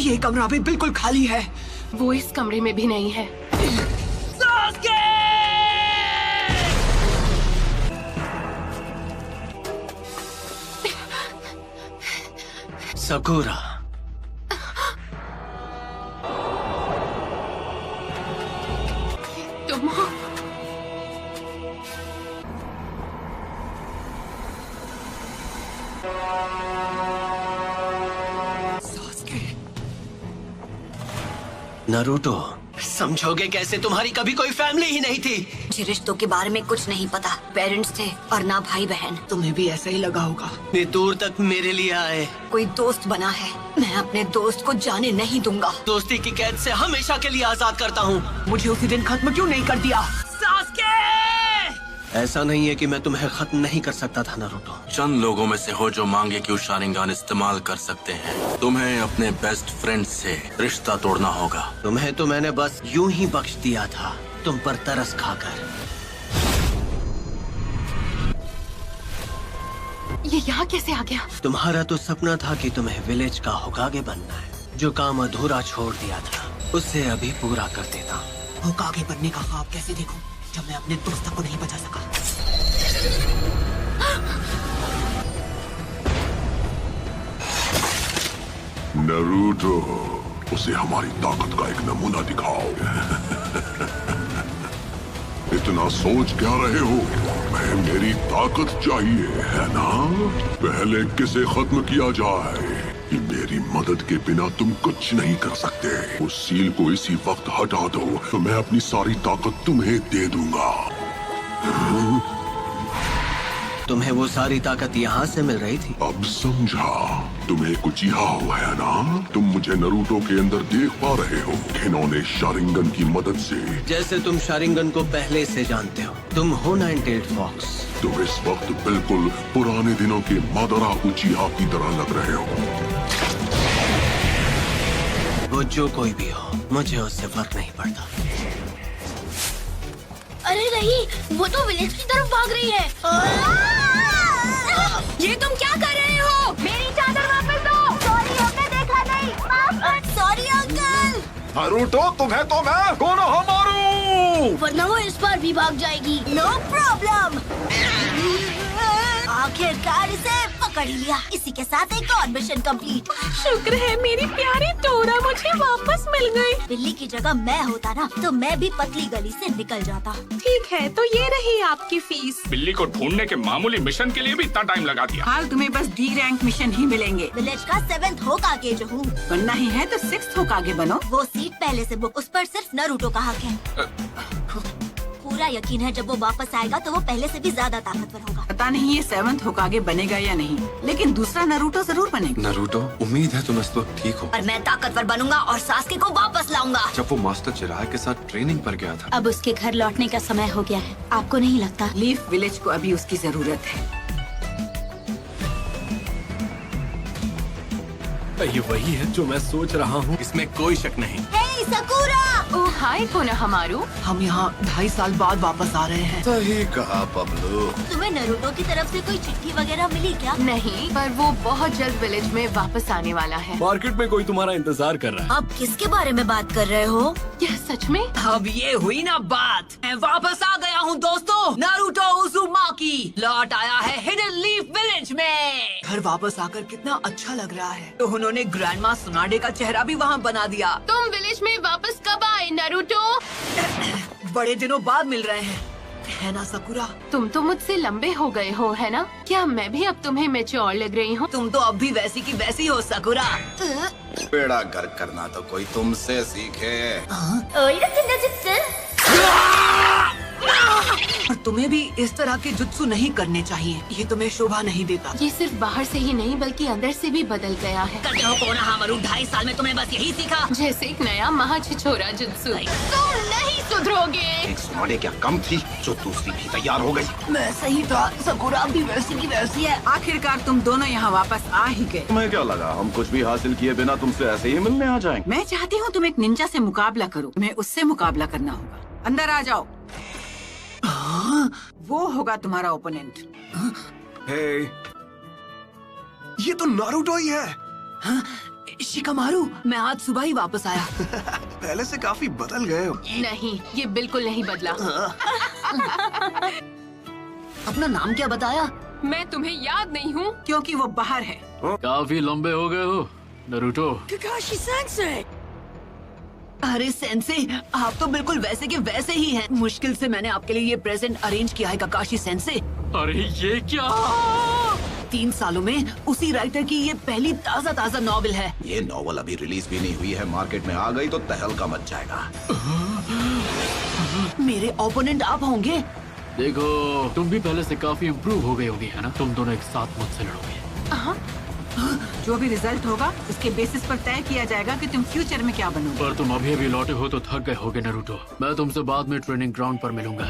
ये कमरा भी बिल्कुल खाली है। वो इस कमरे में भी नहीं है। सकुरा, तुम हो? नारुतो, समझोगे कैसे? तुम्हारी कभी कोई फैमिली ही नहीं थी। मुझे रिश्तों के बारे में कुछ नहीं पता। पेरेंट्स थे और ना भाई बहन। तुम्हें भी ऐसा ही लगा होगा। इतनी दूर तक मेरे लिए आए। कोई दोस्त बना है, मैं अपने दोस्त को जाने नहीं दूंगा। दोस्ती की कैद से हमेशा के लिए आजाद करता हूँ। मुझे उसी दिन खत्म क्यों नहीं कर दिया? ऐसा नहीं है कि मैं तुम्हें खत्म नहीं कर सकता था नारुतो। चंद लोगों में से हो जो मांगे कि वो शारिंगान इस्तेमाल कर सकते हैं। तुम्हें अपने बेस्ट फ्रेंड से रिश्ता तोड़ना होगा। तुम्हें तो मैंने बस यूं ही बख्श दिया था, तुम पर तरस खाकर। ये यहाँ कैसे आ गया? तुम्हारा तो सपना था कि तुम्हें विलेज का होकागे बनना है। जो काम अधूरा छोड़ दिया था उसे अभी पूरा कर देता। होकागे बनने का ख्वाब कैसे देखूं जब मैं अपने दोस्त को नहीं बचा सका? नारुतो, उसे हमारी ताकत का एक नमूना दिखाओ। इतना सोच क्या रहे हो? मैं मेरी ताकत चाहिए है ना? पहले किसे खत्म किया जाए? कि मेरी मदद के बिना तुम कुछ नहीं कर सकते। उस सील को इसी वक्त हटा दो तो मैं अपनी सारी ताकत तुम्हें दे दूंगा। तुम्हें वो सारी ताकत यहाँ से मिल रही थी? अब समझा। तुम्हें कुछ हुआ है ना? तुम मुझे नारुतो के अंदर देख पा रहे हो, घिनौने शारिंगन की मदद से। जैसे तुम शारिंगन को पहले से जानते हो। तुम हो 98 फॉक्स। तुम इस वक्त बिल्कुल पुराने दिनों के मादरा उचिहा की तरह लग रहे हो। वो जो कोई भी हो, मुझे उससे फर्क नहीं पड़ता। अरे नहीं, वो तो विलेज की तरफ भाग रही है। ये तुम क्या कर रहे हो? मेरी चादर वापस दो। सॉरी, हमने देखा नहीं। Sorry uncle. नारुतो, तुम्हें तो मैं कोनोहा मारू। वरना वो इस बार भी भाग जाएगी। No problem. आखिरकार इसे पकड़ लिया। इसी के साथ एक और मिशन कंप्लीट। शुक्र है मेरी प्यारी टोरा मुझे वापस मिल गई। बिल्ली की जगह मैं होता ना तो मैं भी पतली गली से निकल जाता। ठीक है, तो ये रही आपकी फीस। बिल्ली को ढूंढने के मामूली मिशन के लिए भी इतना टाइम लगा दिया। हाल तुम्हें बस डी रैंक मिशन ही मिलेंगे। विलेज का 7th होकागे जो हूँ। बनना ही है तो 6th होकागे बनो। वो सीट पहले से बुक, उस पर सिर्फ नारुतो का हक है। पूरा यकीन है जब वो वापस आएगा तो वो पहले से भी ज्यादा ताकतवर होगा। पता नहीं ये 7th होकागे बनेगा या नहीं, लेकिन दूसरा नारुतो जरूर बनेगा। नारुतो, उम्मीद है तुम इस वक्त ठीक हो। और मैं ताकतवर बनूंगा और सास्के को वापस लाऊंगा। जब वो मास्टर चिराग के साथ ट्रेनिंग पर गया था। अब उसके घर लौटने का समय हो गया है। आपको नहीं लगता? लीफ विलेज को अभी उसकी जरूरत है। ये वही है जो मैं सोच रहा हूँ, इसमें कोई शक नहीं। हे सकुरा! ओह हाय कोनोहामारू। हम यहाँ 2.5 साल बाद वापस आ रहे हैं। सही कहा पब्लू। तुम्हें नारुतो की तरफ से कोई चिट्ठी वगैरह मिली क्या? नहीं, पर वो बहुत जल्द विलेज में वापस आने वाला है। मार्केट में कोई तुम्हारा इंतजार कर रहा है। आप किसके बारे में बात कर रहे हो? यह सच में? अब ये हुई ना बात। मैं वापस आ गया हूँ दोस्तों। नारुतो उज़ुमाकी लौट आया है हिडन लीफ विलेज में। घर वापस आकर कितना अच्छा लग रहा है। तो उन्होंने ग्रैंडमा सुनाडे का चेहरा भी वहाँ बना दिया। तुम विलेज में वापस कब आए नारुतो? बड़े दिनों बाद मिल रहे हैं, है ना सकुरा? तुम तो मुझसे लंबे हो गए हो, है ना? क्या मैं भी अब तुम्हें मैच्योर लग रही हूँ? तुम तो अब भी वैसी की वैसी हो सकुरा। बेड़ा गर्क करना तो कोई तुमसे सीखे। और तुम्हें भी इस तरह के जुत्सु नहीं करने चाहिए। ये तुम्हें शोभा नहीं देता। ये सिर्फ बाहर से ही नहीं बल्कि अंदर से भी बदल गया है। करते हो कोनोहामारू, 2.5 साल में तुमने बस यही सीखा। जैसे एक नया महाछिछोरा जुत्सु। तुम नहीं सुधरोगे। एक सुनाडे क्या कम थी जो दूसरी भी तैयार हो गई। मैं सही था, सकुरा भी वैसी की वैसी है। आखिरकार तुम दोनों यहाँ वापस आ ही गए। तुम्हें क्या लगा हम कुछ भी हासिल किए बिना तुमसे ऐसे ही मिलने आ जाएंगे? मैं चाहती हूँ तुम एक निंजा से मुकाबला करो। तुम्हें उससे मुकाबला करना होगा। अंदर आ जाओ। वो होगा तुम्हारा ओपोनेंट। हे, ये तो नारुतो ही है। शिकामारू, मैं आज सुबह ही वापस आया। पहले से काफी बदल गए हो। नहीं, ये बिल्कुल नहीं बदला। अपना नाम क्या बताया? मैं तुम्हें याद नहीं हूँ। क्योंकि वो बाहर है। काफी लंबे हो गए हो नारुतो। Kakashi sensei. अरे सेंसे, आप तो बिल्कुल वैसे के वैसे ही हैं। मुश्किल से मैंने आपके लिए ये प्रेजेंट अरेंज किया है काकाशी सेंसे। अरे ये क्या? 3 सालों में उसी राइटर की ये पहली ताज़ा नॉवेल है। ये नॉवल अभी रिलीज भी नहीं हुई है, मार्केट में आ गई तो तहलका मच जाएगा। मेरे ओपोनेंट आप होंगे। देखो, तुम भी पहले से काफी इम्प्रूव हो गई होगी, है ना? तुम दोनों एक साथ मुझसे लड़ोगे। जो भी रिजल्ट होगा उसके बेसिस पर तय किया जाएगा कि तुम फ्यूचर में क्या बनोगे। पर तुम अभी लौटे हो तो थक गए होगे नारुतो। मैं तुमसे बाद में ट्रेनिंग ग्राउंड पर मिलूंगा।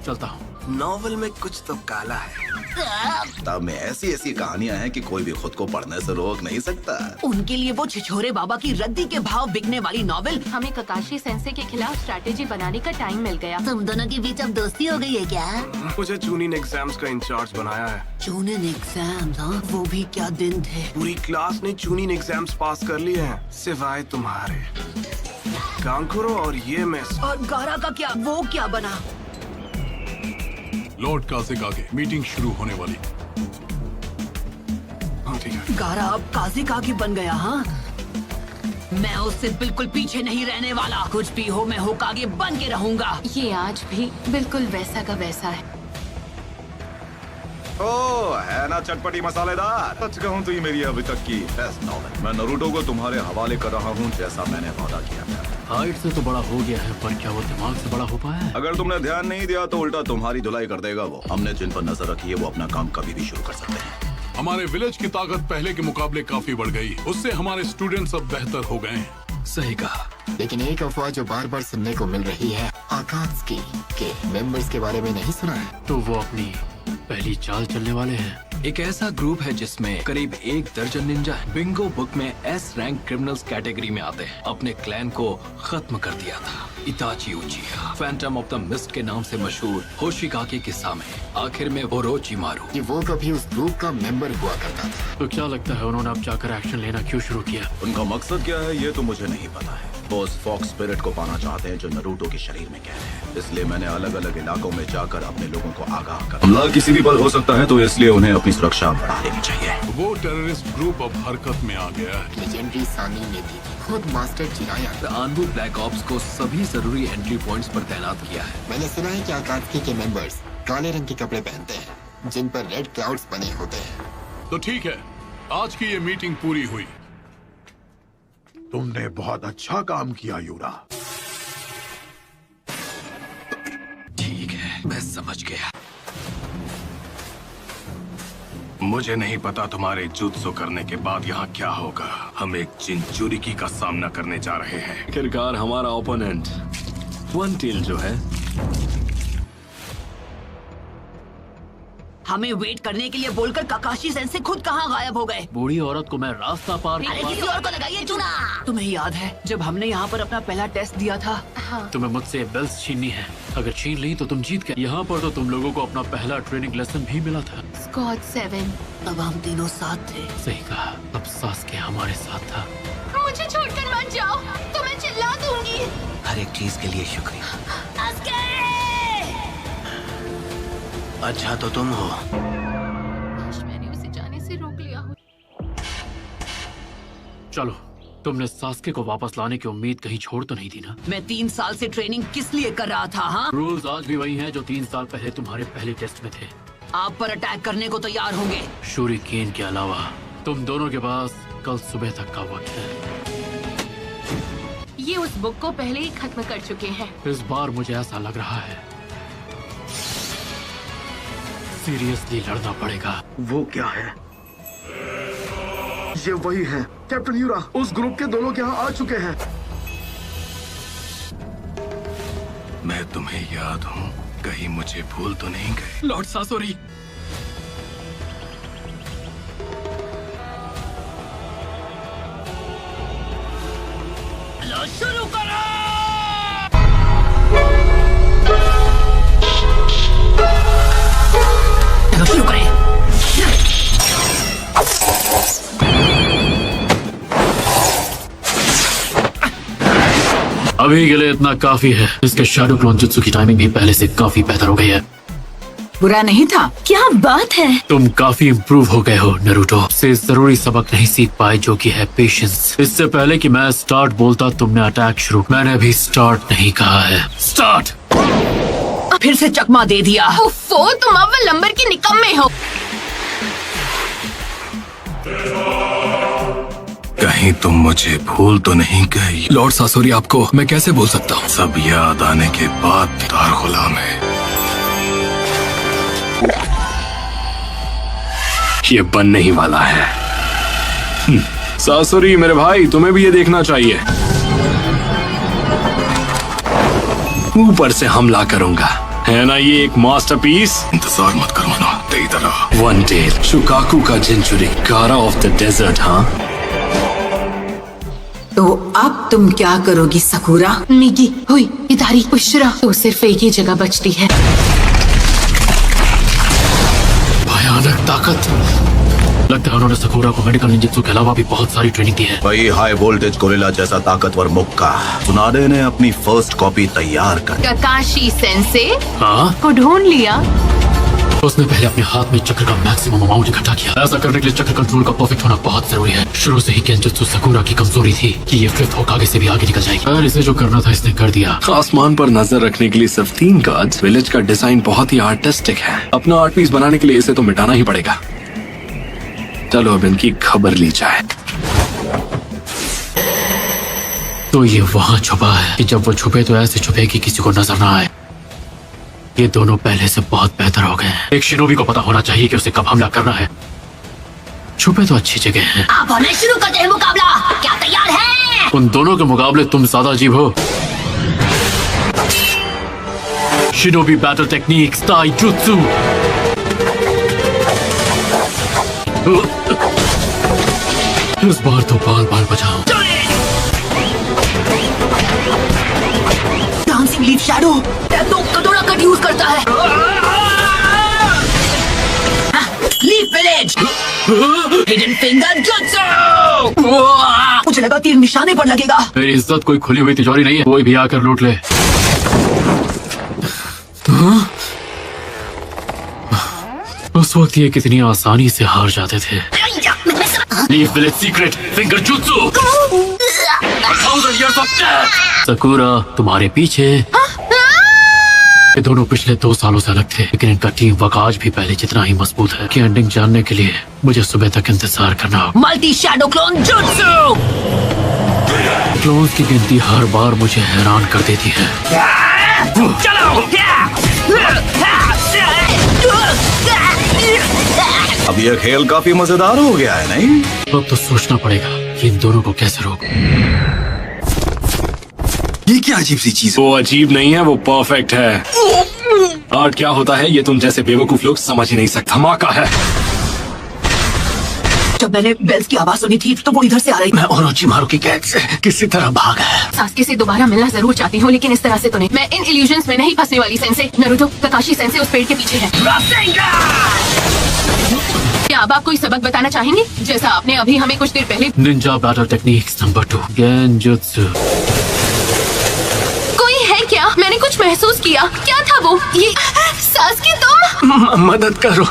चलता हूँ। नॉवल में कुछ तो काला है। किताब में ऐसी ऐसी कहानियां हैं कि कोई भी खुद को पढ़ने से रोक नहीं सकता। उनके लिए वो छिछोरे बाबा की रद्दी के भाव बिकने वाली नॉवेल। हमें ककाशी सेंसे के खिलाफ स्ट्रैटेजी बनाने का टाइम मिल गया। तुम दोनों के बीच अब दोस्ती हो गई है क्या? मुझे चूनिन एग्जाम्स का इंचार्ज बनाया है। चूनिन एग्जाम्स? हाँ, वो भी क्या दिन थे। पूरी क्लास ने चूनिन एग्जाम्स पास कर लिए हैं, सिवाय तुम्हारे। कांकुरो और ये मिस। और गारा का क्या? वो क्या बना? लॉर्ड काज़ेकागे, मीटिंग शुरू होने वाली। हाँ ठीक है। गारा अब काज़ेकागे बन गया। हाँ, मैं उससे बिल्कुल पीछे नहीं रहने वाला। कुछ भी हो, मैं होकागे बन के रहूंगा। ये आज भी बिल्कुल वैसा का वैसा है। ओ है ना चटपटी मसालेदार। सच कहूँ तो ये मेरी अभी तक की बेस्ट नॉवेल। मैं नारुतो को तुम्हारे हवाले कर रहा हूँ, जैसा मैंने वादा किया था। हाइट से तो बड़ा हो गया है, पर क्या वो दिमाग से बड़ा हो पाया है? अगर तुमने ध्यान नहीं दिया तो उल्टा तुम्हारी धुलाई कर देगा वो। हमने जिन पर नजर रखी है वो अपना काम कभी भी शुरू कर सकते हैं। हमारे विलेज की ताकत पहले के मुकाबले काफी बढ़ गई। उससे हमारे स्टूडेंट्स अब बेहतर हो गए हैं। सही कहा। लेकिन एक अफवाह जो बार बार सुनने को मिल रही है, आकात्सुकी के मेंबर्स के बारे में नहीं सुना है? तो वो अपनी पहली चाल चलने वाले हैं। एक ऐसा ग्रुप है जिसमें करीब 1 दर्जन निंजा है। बिंगो बुक में एस रैंक क्रिमिनल्स कैटेगरी में आते हैं। अपने क्लैन को खत्म कर दिया था इताची उचिहा, फैंटम ऑफ द मिस्ट के नाम से मशहूर होशिकागे के सामने। आखिर में ओरोचिमारू। कि वो कभी उस ग्रुप का मेंबर हुआ करता था। तो क्या लगता है उन्होंने अब जाकर एक्शन लेना क्यों शुरू किया? उनका मकसद क्या है ये तो मुझे नहीं पता है। वो उस फॉक्स स्पिरिट को पाना चाहते हैं जो नारुतो के शरीर में कैद है। इसलिए मैंने अलग अलग इलाकों में जाकर अपने लोगों को आगाह कर। हमला किसी भी पल हो सकता है, तो इसलिए उन्हें अपनी सुरक्षा बढ़ा लेनी चाहिए। वो टेररिस्ट ग्रुप अब हरकत में आ गया है। लेजेंडरी सानी ने दी थी। खुद मास्टर चिराया आनबू ब्लैक ऑप्स को सभी जरूरी एंट्री पॉइंट्स पर तैनात किया है। मैंने सुना है कि आकात्सुकी के मेंबर्स काले रंग के कपड़े पहनते हैं, जिन पर रेड क्लाउड्स बने होते हैं। तो ठीक है, आज की ये मीटिंग पूरी हुई। तुमने बहुत अच्छा काम किया यूरा। ठीक है, मैं समझ गया। मुझे नहीं पता तुम्हारे जुत्सु करने के बाद यहाँ क्या होगा। हम एक चिंचुरिकी का सामना करने जा रहे हैं। आखिरकार हमारा ओपोनेंट वन टेल जो है। हमें वेट करने के लिए बोलकर काकाशी सेंसे खुद कहाँ गायब हो गए? बूढ़ी औरत को मैं रास्ता पार। अरे किसी और को लगाइए चुना। तुम्हें याद है जब हमने यहाँ पर अपना पहला टेस्ट दिया था? तुम्हें मुझसे बेल्स छीननी है। अगर छीन ली तो तुम जीत गए। यहाँ पर तो तुम लोगों को अपना पहला ट्रेनिंग लेसन भी मिला था। स्क्वाड 7। तब हम तीनों साथ थे। सही कहा। अब सास्के हमारे साथ था। मुझे छोड़कर मत जाओ, तो मैं चिल्ला दूंगी। हर एक चीज के लिए शुक्रिया। अच्छा तो तुम हो। मैंने उसे जाने से रोक लिया हो। चलो, तुमने सास्के को वापस लाने की उम्मीद कहीं छोड़ तो नहीं दी ना? मैं 3 साल से ट्रेनिंग किस लिए कर रहा था? हाँ, रूल्स आज भी वही हैं जो 3 साल पहले तुम्हारे पहले टेस्ट में थे। आप पर अटैक करने को तैयार होंगे। शूरिकेन के अलावा तुम दोनों के पास कल सुबह तक का वक्त है। ये उस बुक को पहले ही खत्म कर चुके हैं। इस बार मुझे ऐसा लग रहा है सीरियसली लड़ना पड़ेगा। वो क्या है? ये वही है कैप्टन यूरा। उस ग्रुप के 2 लोग यहाँ आ चुके हैं। मैं तुम्हें याद हूँ, कहीं मुझे भूल तो नहीं गए? लॉर्ड सासोरी। शुरू करो। शुरू करें। अभी के लिए इतना काफी है। इसके शैडो क्लोन जुत्सु की टाइमिंग भी पहले से काफी बेहतर हो गई है। बुरा नहीं था। क्या बात है। तुम काफी इम्प्रूव हो गए हो नरूटो। से जरूरी सबक नहीं सीख पाए जो कि है पेशेंस। इससे पहले कि मैं स्टार्ट बोलता तुमने अटैक शुरू। मैंने अभी स्टार्ट नहीं कहा है। स्टार्ट। फिर से चकमा दे दिया। उफ़ो, तुम अव्वल नंबर की निकम्मे हो। कहीं तुम मुझे भूल तो नहीं गई? लॉर्ड सासोरी, आपको मैं कैसे भूल सकता हूँ? सब याद आने के बाद तार गुलाम है। ये बनने ही वाला है। सासुरी मेरे भाई, तुम्हें भी ये देखना चाहिए। ऊपर से हमला करूंगा, है ना? ये एक मास्टरपीस। इंतजार मत करो ना, तेरी तरह। वन टेल, शुकाकू का जिंचुरी, गारा ऑफ द डेजर्ट। हाँ, तो अब तुम क्या करोगी सकुरा? मिगी हुई इधारी बुशरा तो सिर्फ एक ही जगह बचती है। भयानक ताकत। लगता है उन्होंने सकुरा को मेडिकल निंजुत्सु के अलावा भी बहुत सारी ट्रेनिंग दी है। वही हाई वोल्टेज गोरिल्ला जैसा ताकतवर मुक्का। सुनाडे ने अपनी फर्स्ट कॉपी तैयार कर। काकाशी सेंसे हाँ, को ढूंढ लिया। उसने पहले अपने हाथ में चक्र का मैक्सिमम अमाउंट इकट्ठा किया। ऐसा करने के लिए चक्र कंट्रोल का परफेक्ट होना बहुत जरूरी है। शुरू से ही केंजुत्सु सकुरा की कमजोरी थी कि ये फिफ्थ होकागे से भी आगे निकल जाएगी। और इसे जो करना था इसने कर दिया। आसमान पर नजर रखने के लिए सिर्फ 3 गार्ड्स। विलेज का डिजाइन बहुत ही आर्टिस्टिक है। अपना आर्ट पीस बनाने के लिए इसे तो मिटाना ही पड़ेगा। चलो अब इनकी खबर ली जाए। तो ये वहाँ छुपा है कि जब वो छुपे तो ऐसे छुपे कि किसी को नजर ना आए। ये दोनों पहले से बहुत बेहतर हो गए हैं। एक शिनोबी को पता होना चाहिए कि उसे कब हमला करना है। छुपे तो अच्छी जगह हैं। आप होने शुरू करते हैं मुकाबला। क्या तैयार है? उन दोनों के मुकाबले तुम ज्यादा अजीब हो। Shinobi battle techniques taijutsu. इस बार तो बाल बाल बचाओ। डांसिंग लीफ शैडो तो कटोरा कट यूज करता है। Leaf village, hidden finger jutsu. मुझे लगा तीर निशाने पर लगेगा। मेरी इज्जत कोई खुली हुई तिजोरी नहीं है, कोई भी आकर लूट ले। उस वक्त ये कितनी आसानी से हार जाते थे। Leaf village secret finger jutsu. 1000 years of death। Sakura तुम्हारे पीछे। ये दोनों पिछले 2 सालों से अलग थे, लेकिन इनका टीम वर्क आज भी पहले जितना ही मजबूत है। कि एंडिंग जानने के लिए मुझे सुबह तक इंतजार करना होगा। Multi shadow clone jutsu. Clones की गिनती हर बार मुझे हैरान कर देती है। चलो। अब ये खेल काफी मजेदार हो गया है, नहीं? अब तो सोचना पड़ेगा कि इन दोनों को कैसे रोक। ये क्या अजीब सी चीज? वो अजीब नहीं है, वो परफेक्ट है। आर्ट क्या होता है ये तुम जैसे बेवकूफ लोग समझ ही नहीं सकते। धमाका है। जब मैंने बेल्स की आवाज सुनी थी तो वो इधर से आ रही। मैं ओरोचिमारू की कैद से किसी तरह भागा है। सास्के से दोबारा मिलना जरूर चाहती हूँ, लेकिन इस तरह से तो नहीं। मैं इन इल्यूजन्स में नहीं फंसने वाली। सेंसे नरूटो, काकाशी सेंसे उस पेड़ के पीछे है। क्या अब आप कोई सबक बताना चाहेंगे, जैसा आपने अभी हमें कुछ देर पहले? Ninja battle techniques number 2 genjutsu. कोई है क्या? मैंने कुछ महसूस किया। क्या था वो? ये सास्के तुम? मदद करो।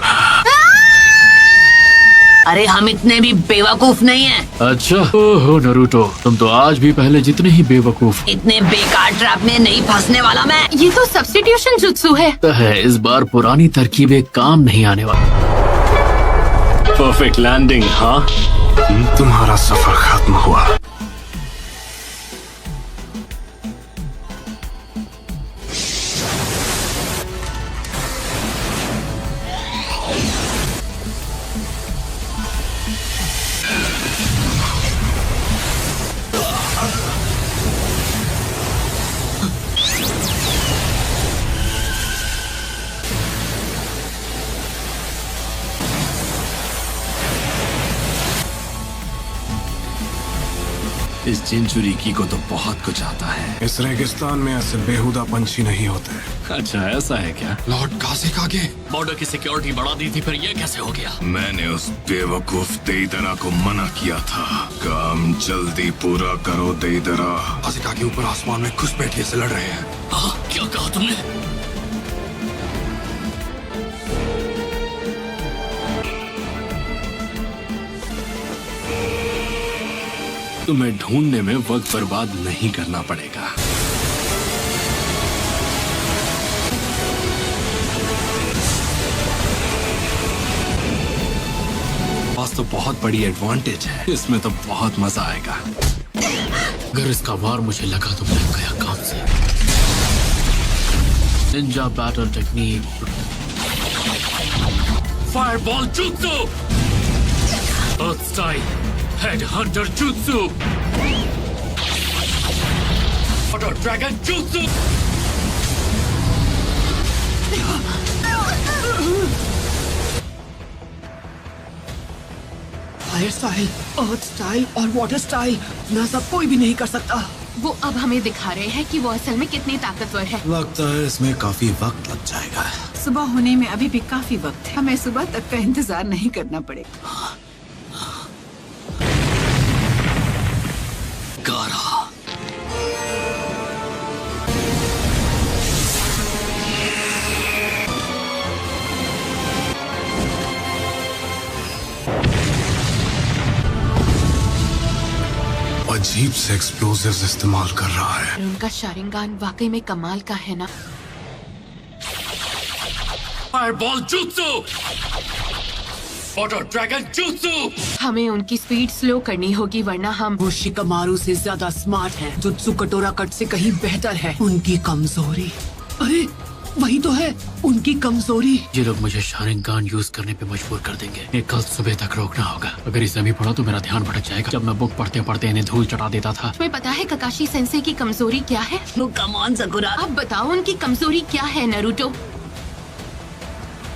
अरे हम इतने भी बेवकूफ नहीं हैं। अच्छा, ओहो नरूटो, तुम तो आज भी पहले जितने ही बेवकूफ। इतने बेकार ट्रैप में नहीं फंसने वाला मैं। ये तो सब्स्टिट्यूशन जुत्सु है। इस बार पुरानी तरकीबें काम नहीं आने वाली। Perfect landing. हाँ, तुम्हारा सफर खत्म हुआ। इस जिनचुरीकी को तो बहुत कुछ आता है। इस रेगिस्तान में ऐसे बेहुदा पंछी नहीं होते। अच्छा ऐसा है क्या? लॉर्ड कासिक आगे बॉर्डर की सिक्योरिटी बढ़ा दी थी, फिर ये कैसे हो गया? मैंने उस बेवकूफ देइदरा को मना किया था। काम जल्दी पूरा करो देइदरा। कासिक आगे ऊपर आसमान में घुसपैठिए से लड़ रहे हैं। क्या कहा तुमने? तुम्हें ढूंढने में वक्त बर्बाद नहीं करना पड़ेगा। पास तो बहुत बड़ी एडवांटेज है, इसमें तो बहुत मजा आएगा। अगर इसका वार मुझे लगा तो मैं गया काम से। Ninja battle technique, fireball jutsu, earth style, head hunter jutsu, water dragon jutsu. Fire style, earth style और वाटर स्टाइल, ना सब कोई भी नहीं कर सकता। वो अब हमें दिखा रहे हैं कि वो असल में कितने ताकतवर है। लगता है इसमें काफी वक्त लग जाएगा। सुबह होने में अभी भी काफी वक्त है। हमें सुबह तक का इंतजार नहीं करना पड़ेगा। गारा, अजीब से एक्सप्लोजिव्स इस्तेमाल कर रहा है। और उनका शारिंगान वाकई में कमाल का है ना। Fireball jutsu, water dragon jutsu. हमें उनकी स्पीड स्लो करनी होगी वरना हम वो शिकामारू से ज्यादा स्मार्ट है। जुत्सु कटोरा कट से कहीं बेहतर है। उनकी कमजोरी, अरे वही तो है उनकी कमजोरी। ये लोग मुझे शारिंगान यूज करने पे मजबूर कर देंगे। ये कल सुबह तक रोकना होगा। अगर इसे अभी पढ़ा तो मेरा ध्यान भटक जाएगा। जब मैं बुक पढ़ते पढ़ते इन्हें धूल चटा देता था। तुम्हें पता है ककाशी सेंसे की कमजोरी क्या है? वो कम ऑन सकुरा। अब बताओ उनकी कमजोरी क्या है नरूटो?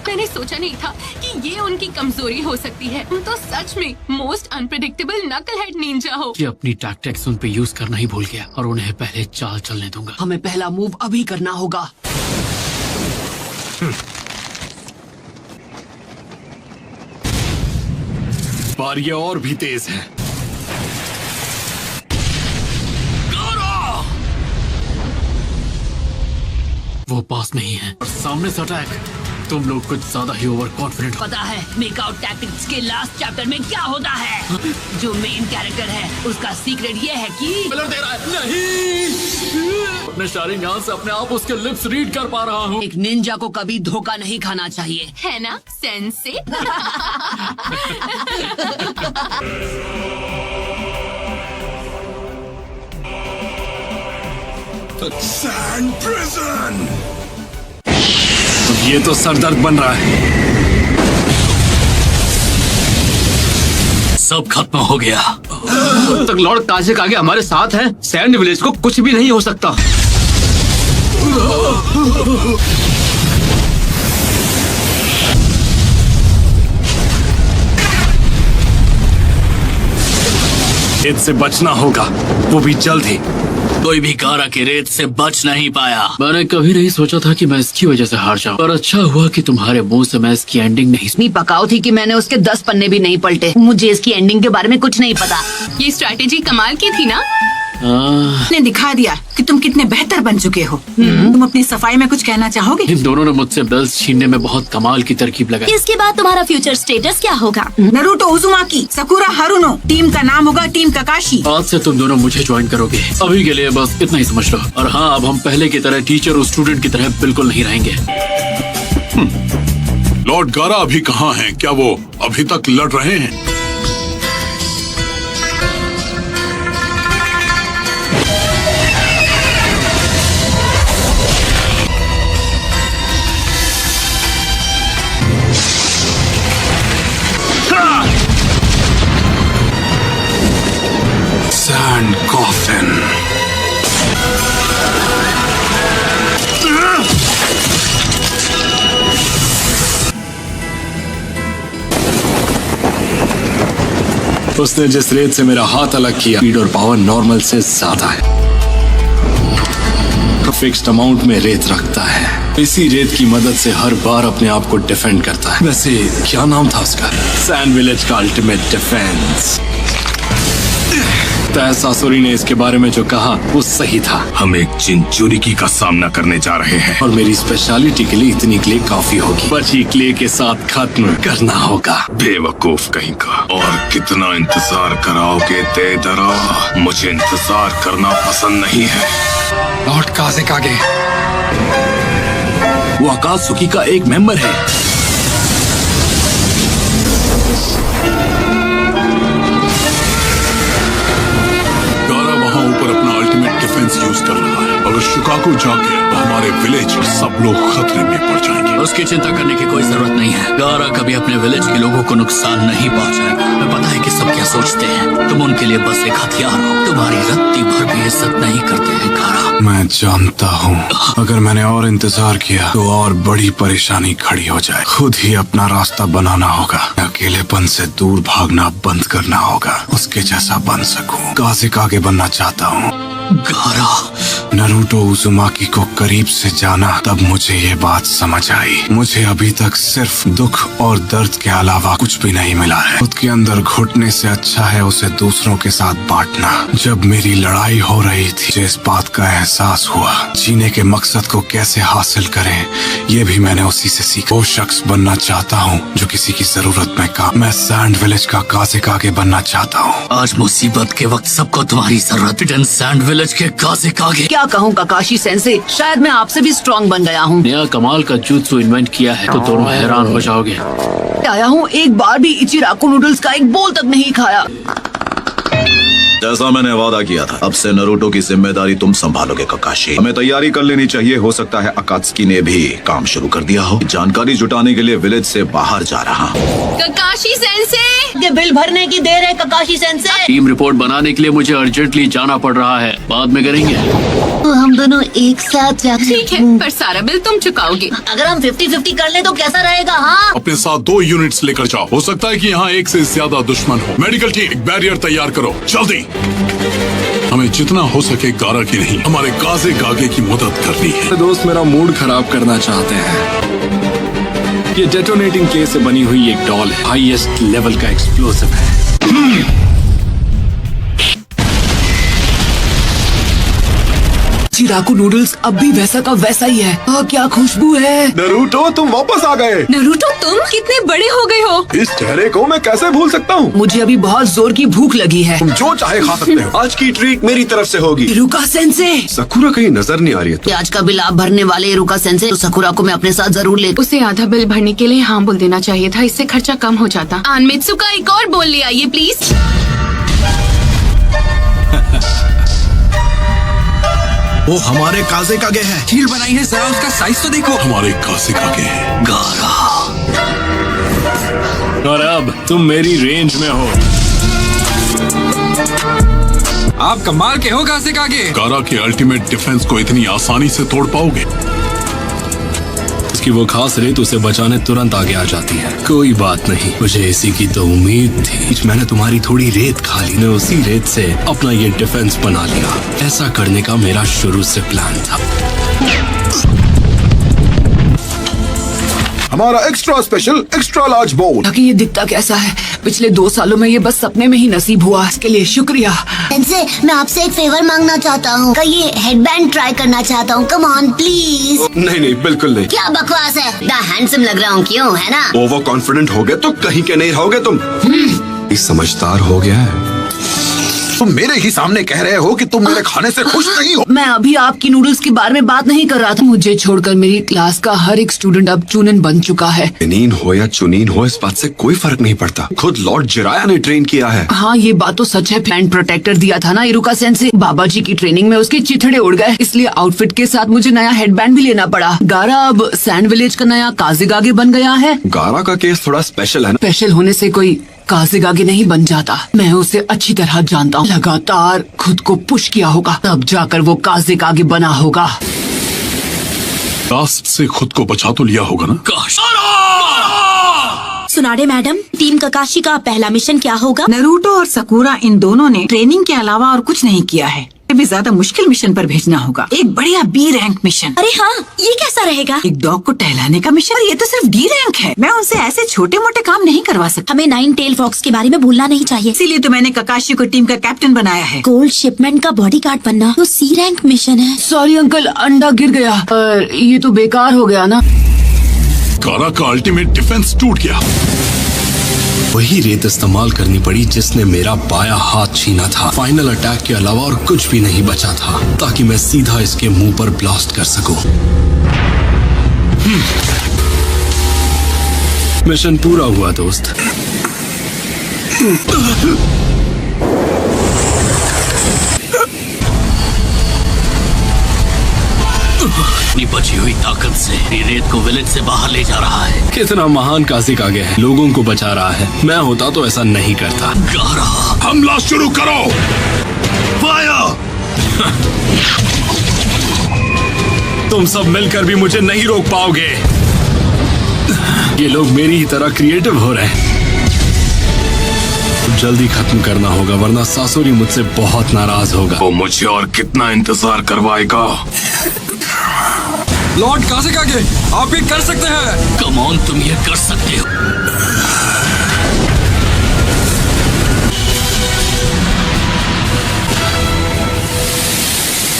मैंने सोचा नहीं था कि ये उनकी कमजोरी हो सकती है। तुम तो सच में मोस्ट अनप्रेडिक्टेबल नकलहेड निंजा हो। ये अपनी टैक्टिक्स उन पे यूज करना ही भूल गया और उन्हें पहले चाल चलने दूंगा। हमें पहला मूव अभी करना होगा। पर ये और भी तेज है। वो पास नहीं है और सामने से अटैक। तुम लोग कुछ ज्यादा ही ओवर कॉन्फिडेंट हो। पता है मेकआउट टैक्टिक्स के लास्ट चैप्टर में क्या होता है? जो मेन कैरेक्टर है उसका सीक्रेट ये है कि दे रहा है। नहीं, अपने शारिंगान से अपने आप उसके लिप्स रीड कर पा रहा हूँ। एक निंजा को कभी धोखा नहीं खाना चाहिए, है ना सेंसे? Sand prison. ये तो सरदर्द बन रहा है। सब खत्म हो गया। जब तक लॉर्ड कासिक आगे हमारे साथ हैं, सैंड विलेज को कुछ भी नहीं हो सकता। इससे बचना होगा, वो भी जल्द ही। कोई भी गारा की रेत से बच नहीं पाया। मैंने कभी नहीं सोचा था कि मैं इसकी वजह से हार जाऊं, पर अच्छा हुआ कि तुम्हारे मुंह से मैं इसकी एंडिंग नहीं इतनी पकाऊ थी कि मैंने उसके 10 पन्ने भी नहीं पलटे। मुझे इसकी एंडिंग के बारे में कुछ नहीं पता। ये स्ट्रैटेजी कमाल की थी ना? ने दिखा दिया कि तुम कितने बेहतर बन चुके हो। तुम अपनी सफाई में कुछ कहना चाहोगे? इन दोनों ने मुझसे बेल्स छीनने में बहुत कमाल की तरकीब लगाई। इसके बाद तुम्हारा फ्यूचर स्टेटस क्या होगा? Naruto Uzumaki, Sakura Haruno. Team का नाम होगा टीम ककाशी। आज से तुम दोनों मुझे ज्वाइन करोगे। अभी के लिए बस इतना ही समझ लो। और हाँ, अब हम पहले की तरह टीचर और स्टूडेंट की तरह बिल्कुल नहीं रहेंगे। लॉर्ड गारा अभी कहाँ हैं? क्या वो अभी तक लड़ रहे हैं? Sand coffin. उसने जिस रेत से मेरा हाथ अलग किया, स्पीड और पावर नॉर्मल से ज्यादा है। फिक्स्ड अमाउंट में रेत रखता है, इसी रेत की मदद से हर बार अपने आप को डिफेंड करता है। वैसे क्या नाम था उसका? सैंड विलेज का अल्टीमेट डिफेंस। सासुरी ने इसके बारे में जो कहा वो सही था। हम एक चिंचुरिकी का सामना करने जा रहे हैं और मेरी स्पेशलिटी के लिए इतनी क्ले काफी होगी। बची क्ले के साथ खत्म करना होगा। बेवकूफ कहीं का। और कितना इंतजार कराओगे तेदरा? मुझे इंतजार करना पसंद नहीं है। लॉर्ड काज़ेकागे वो अकात्सुकी का एक मेंबर है। ऊपर अपना अल्टीमेट डिफेंस यूज कर रहा है। अगर शिकागो जाग गया तो हमारे विलेज के सब लोग खतरे में पड़ जाएंगे। उसकी चिंता करने की कोई जरूरत नहीं है। गारा कभी अपने विलेज के लोगों को नुकसान नहीं पहुंचाएगा। हमें पता है कि सब क्या सोचते हैं। तुम उनके लिए बस एक हथियार हो। तुम्हारी रत्ती भर भी इज्जत नहीं करते हैं गारा। मैं जानता हूँ अगर मैंने और इंतजार किया तो और बड़ी परेशानी खड़ी हो जाए। खुद ही अपना रास्ता बनाना होगा। अकेलेपन से दूर भागना बंद करना होगा। उसके जैसा बन सकूं। काज़ेकागे बनना चाहता हूँ। गारा नरूटो उज़ुमाकी को करीब से जाना, तब मुझे ये बात समझ आई। मुझे अभी तक सिर्फ दुख और दर्द के अलावा कुछ भी नहीं मिला है। खुद के अंदर घुटने से अच्छा है उसे दूसरों के साथ बांटना। जब मेरी लड़ाई हो रही थी मुझे इस बात का एहसास हुआ। जीने के मकसद को कैसे हासिल करें ये भी मैंने उसी से सीखा। वो शख्स बनना चाहता हूँ जो किसी की जरूरत में काम। मैं सैंड विलेज का काज़ेकागे बनना चाहता हूँ। आज मुसीबत के वक्त सबको तुम्हारी जरूरत है। सैंड विलेज के काज़ेकागे। क्या कहूँ काकाशी सेंसे, शायद मैं आपसे भी स्ट्रॉन्ग बन गया हूँ। नया कमाल का जुत्सु इन्वेंट किया है तो दोनों हैरान हो जाओगे। आया हूँ, एक बार भी इचिराकु नूडल्स का एक बोल तक नहीं खाया। जैसा मैंने वादा किया था, अब से नरूटो की जिम्मेदारी तुम संभालोगे ककाशी। हमें तैयारी कर लेनी चाहिए। हो सकता है अकात्सुकी ने भी काम शुरू कर दिया हो। जानकारी जुटाने के लिए विलेज से बाहर जा रहा हूँ। ककाशी सेंसे, ये बिल भरने की देर है ककाशी सेंसे। टीम रिपोर्ट बनाने के लिए मुझे अर्जेंटली जाना पड़ रहा है। बाद में करेंगे। तो हम दोनों एक साथ जाते ठीक है, पर सारा बिल तुम चुकाओगे। अगर हम 50-50 कर ले तो कैसा रहेगा? हाँ, अपने साथ 2 यूनिट्स लेकर जाओ। हो सकता है कि यहाँ एक से ज्यादा दुश्मन हो। मेडिकल टीम, एक बैरियर तैयार करो जल्दी। हमें जितना हो सके गारा की नहीं, हमारे काज़ेकागे की मदद करनी है। दोस्त मेरा मूड खराब करना चाहते हैं। ये डेटोनेटिंग क्ले से बनी हुई एक डॉल है। हाईएस्ट लेवल का एक्सप्लोसिव है। इचिराकु नूडल्स अब भी वैसा का वैसा ही है। क्या खुशबू है। नरूटो तुम वापस आ गए। नरूटो तुम कितने बड़े हो गए हो। इस चेहरे को मैं कैसे भूल सकता हूँ। मुझे अभी बहुत जोर की भूख लगी है। तुम जो चाहे खा सकते हो। आज की ट्रीट मेरी तरफ से होगी। इरुका सेंसे, सकुरा कहीं नजर नहीं आ रही है तो। आज का बिल आप भरने वाले इरुका सेंसे, तो सकुरा को मैं अपने साथ जरूर ले। उसे आधा बिल भरने के लिए हाँ बोल देना चाहिए था। इससे खर्चा कम हो जाता। आनमित्सु का एक और बोल ले आइए प्लीज। वो हमारे काज़ेकागे है। हील बनाई है, जरा उसका साइज तो देखो। हमारे काज़ेकागे है। गारा, और अब तुम मेरी रेंज में हो। आप कमाल के हो काज़ेकागे। गारा के अल्टीमेट डिफेंस को इतनी आसानी से तोड़ पाओगे? इसकी वो खास रेत उसे बचाने तुरंत आगे आ जाती है। कोई बात नहीं, मुझे इसी की तो उम्मीद थी। मैंने तुम्हारी थोड़ी रेत खा ली, मैं उसी रेत से अपना ये डिफेंस बना लिया। ऐसा करने का मेरा शुरू से प्लान था। हमारा एक्स्ट्रा स्पेशल एक्स्ट्रा लार्ज बोल। ताकि ये दिखता कैसा है। पिछले 2 सालों में ये बस सपने में ही नसीब हुआ। इसके लिए शुक्रिया। सेंसे, मैं आपसे एक फेवर मांगना चाहता हूँ। का ये हेडबैंड ट्राई करना चाहता हूँ। Come on please. नहीं बिल्कुल नहीं। क्या बकवास है। द हैंडसम लग रहा हूँ, क्यों है ना? ओवर कॉन्फिडेंट हो गए तो कहीं के नहीं रहोगे तुम। समझदार हो गया है। तुम मेरे ही सामने कह रहे हो कि तुम मेरे खाने से खुश नहीं हो। मैं अभी आपकी नूडल्स के बारे में बात नहीं कर रहा था। मुझे छोड़कर मेरी क्लास का हर एक स्टूडेंट अब चुनिन बन चुका है। चुनीन हो या चुनीन हो, इस बात से कोई फर्क नहीं पड़ता। खुद लॉर्ड जिराया ने ट्रेन किया है। हाँ, ये बात तो सच है। प्लांट प्रोटेक्टर दिया था ना इरुका सेंसे। बाबा जी की ट्रेनिंग में उसके चिथड़े उड़ गए, इसलिए आउटफिट के साथ मुझे नया हेडबैंड भी लेना पड़ा। गारा अब सैंड विलेज का नया काज़ेकागे बन गया है। गारा का केस थोड़ा स्पेशल है ना। स्पेशल होने से कोई काज़ेकागे नहीं बन जाता। मैं उसे अच्छी तरह जानता हूँ। लगातार खुद को पुश किया होगा, तब जाकर वो काज़ेकागे बना होगा। लास्ट से खुद को बचा तो लिया होगा ना। सुनाडे मैडम, टीम ककाशी का पहला मिशन क्या होगा? नरूटो और सकूरा इन दोनों ने ट्रेनिंग के अलावा और कुछ नहीं किया है। भी ज्यादा मुश्किल मिशन पर भेजना होगा, एक बढ़िया बी रैंक मिशन। अरे हाँ, ये कैसा रहेगा? एक डॉग को टहलाने का मिशन। ये तो सिर्फ डी रैंक है, मैं उनसे ऐसे छोटे मोटे काम नहीं करवा सकता। हमें 9 टेल फॉक्स के बारे में भूलना नहीं चाहिए। इसीलिए तो मैंने ककाशी को टीम का कैप्टन बनाया है। गोल्ड शिपमेंट का बॉडीगार्ड बनना तो सी रैंक मिशन है। सॉरी अंकल, अंडा गिर गया। पर ये तो बेकार हो गया ना। गारा का अल्टीमेट डिफेंस टूट गया। वही रेत इस्तेमाल करनी पड़ी जिसने मेरा बायां हाथ छीना था। फाइनल अटैक के अलावा और कुछ भी नहीं बचा था ताकि मैं सीधा इसके मुंह पर ब्लास्ट कर सकूं। मिशन पूरा हुआ दोस्त। अपनी बची हुई ताकत से ये रेत को विलेज से बाहर ले जा रहा है। कितना महान काजिक आगे है, लोगों को बचा रहा है। मैं होता तो ऐसा नहीं करता। गारा, हमला शुरू करो। फायर! तुम सब मिलकर भी मुझे नहीं रोक पाओगे। ये लोग मेरी ही तरह क्रिएटिव हो रहे हैं। जल्दी खत्म करना होगा वरना सासुरी मुझसे बहुत नाराज होगा। वो मुझे और कितना इंतजार करवाएगा? लॉर्ड काजिक आगे, आप ये कर सकते हैं। कम ऑन, तुम ये कर सकते हो।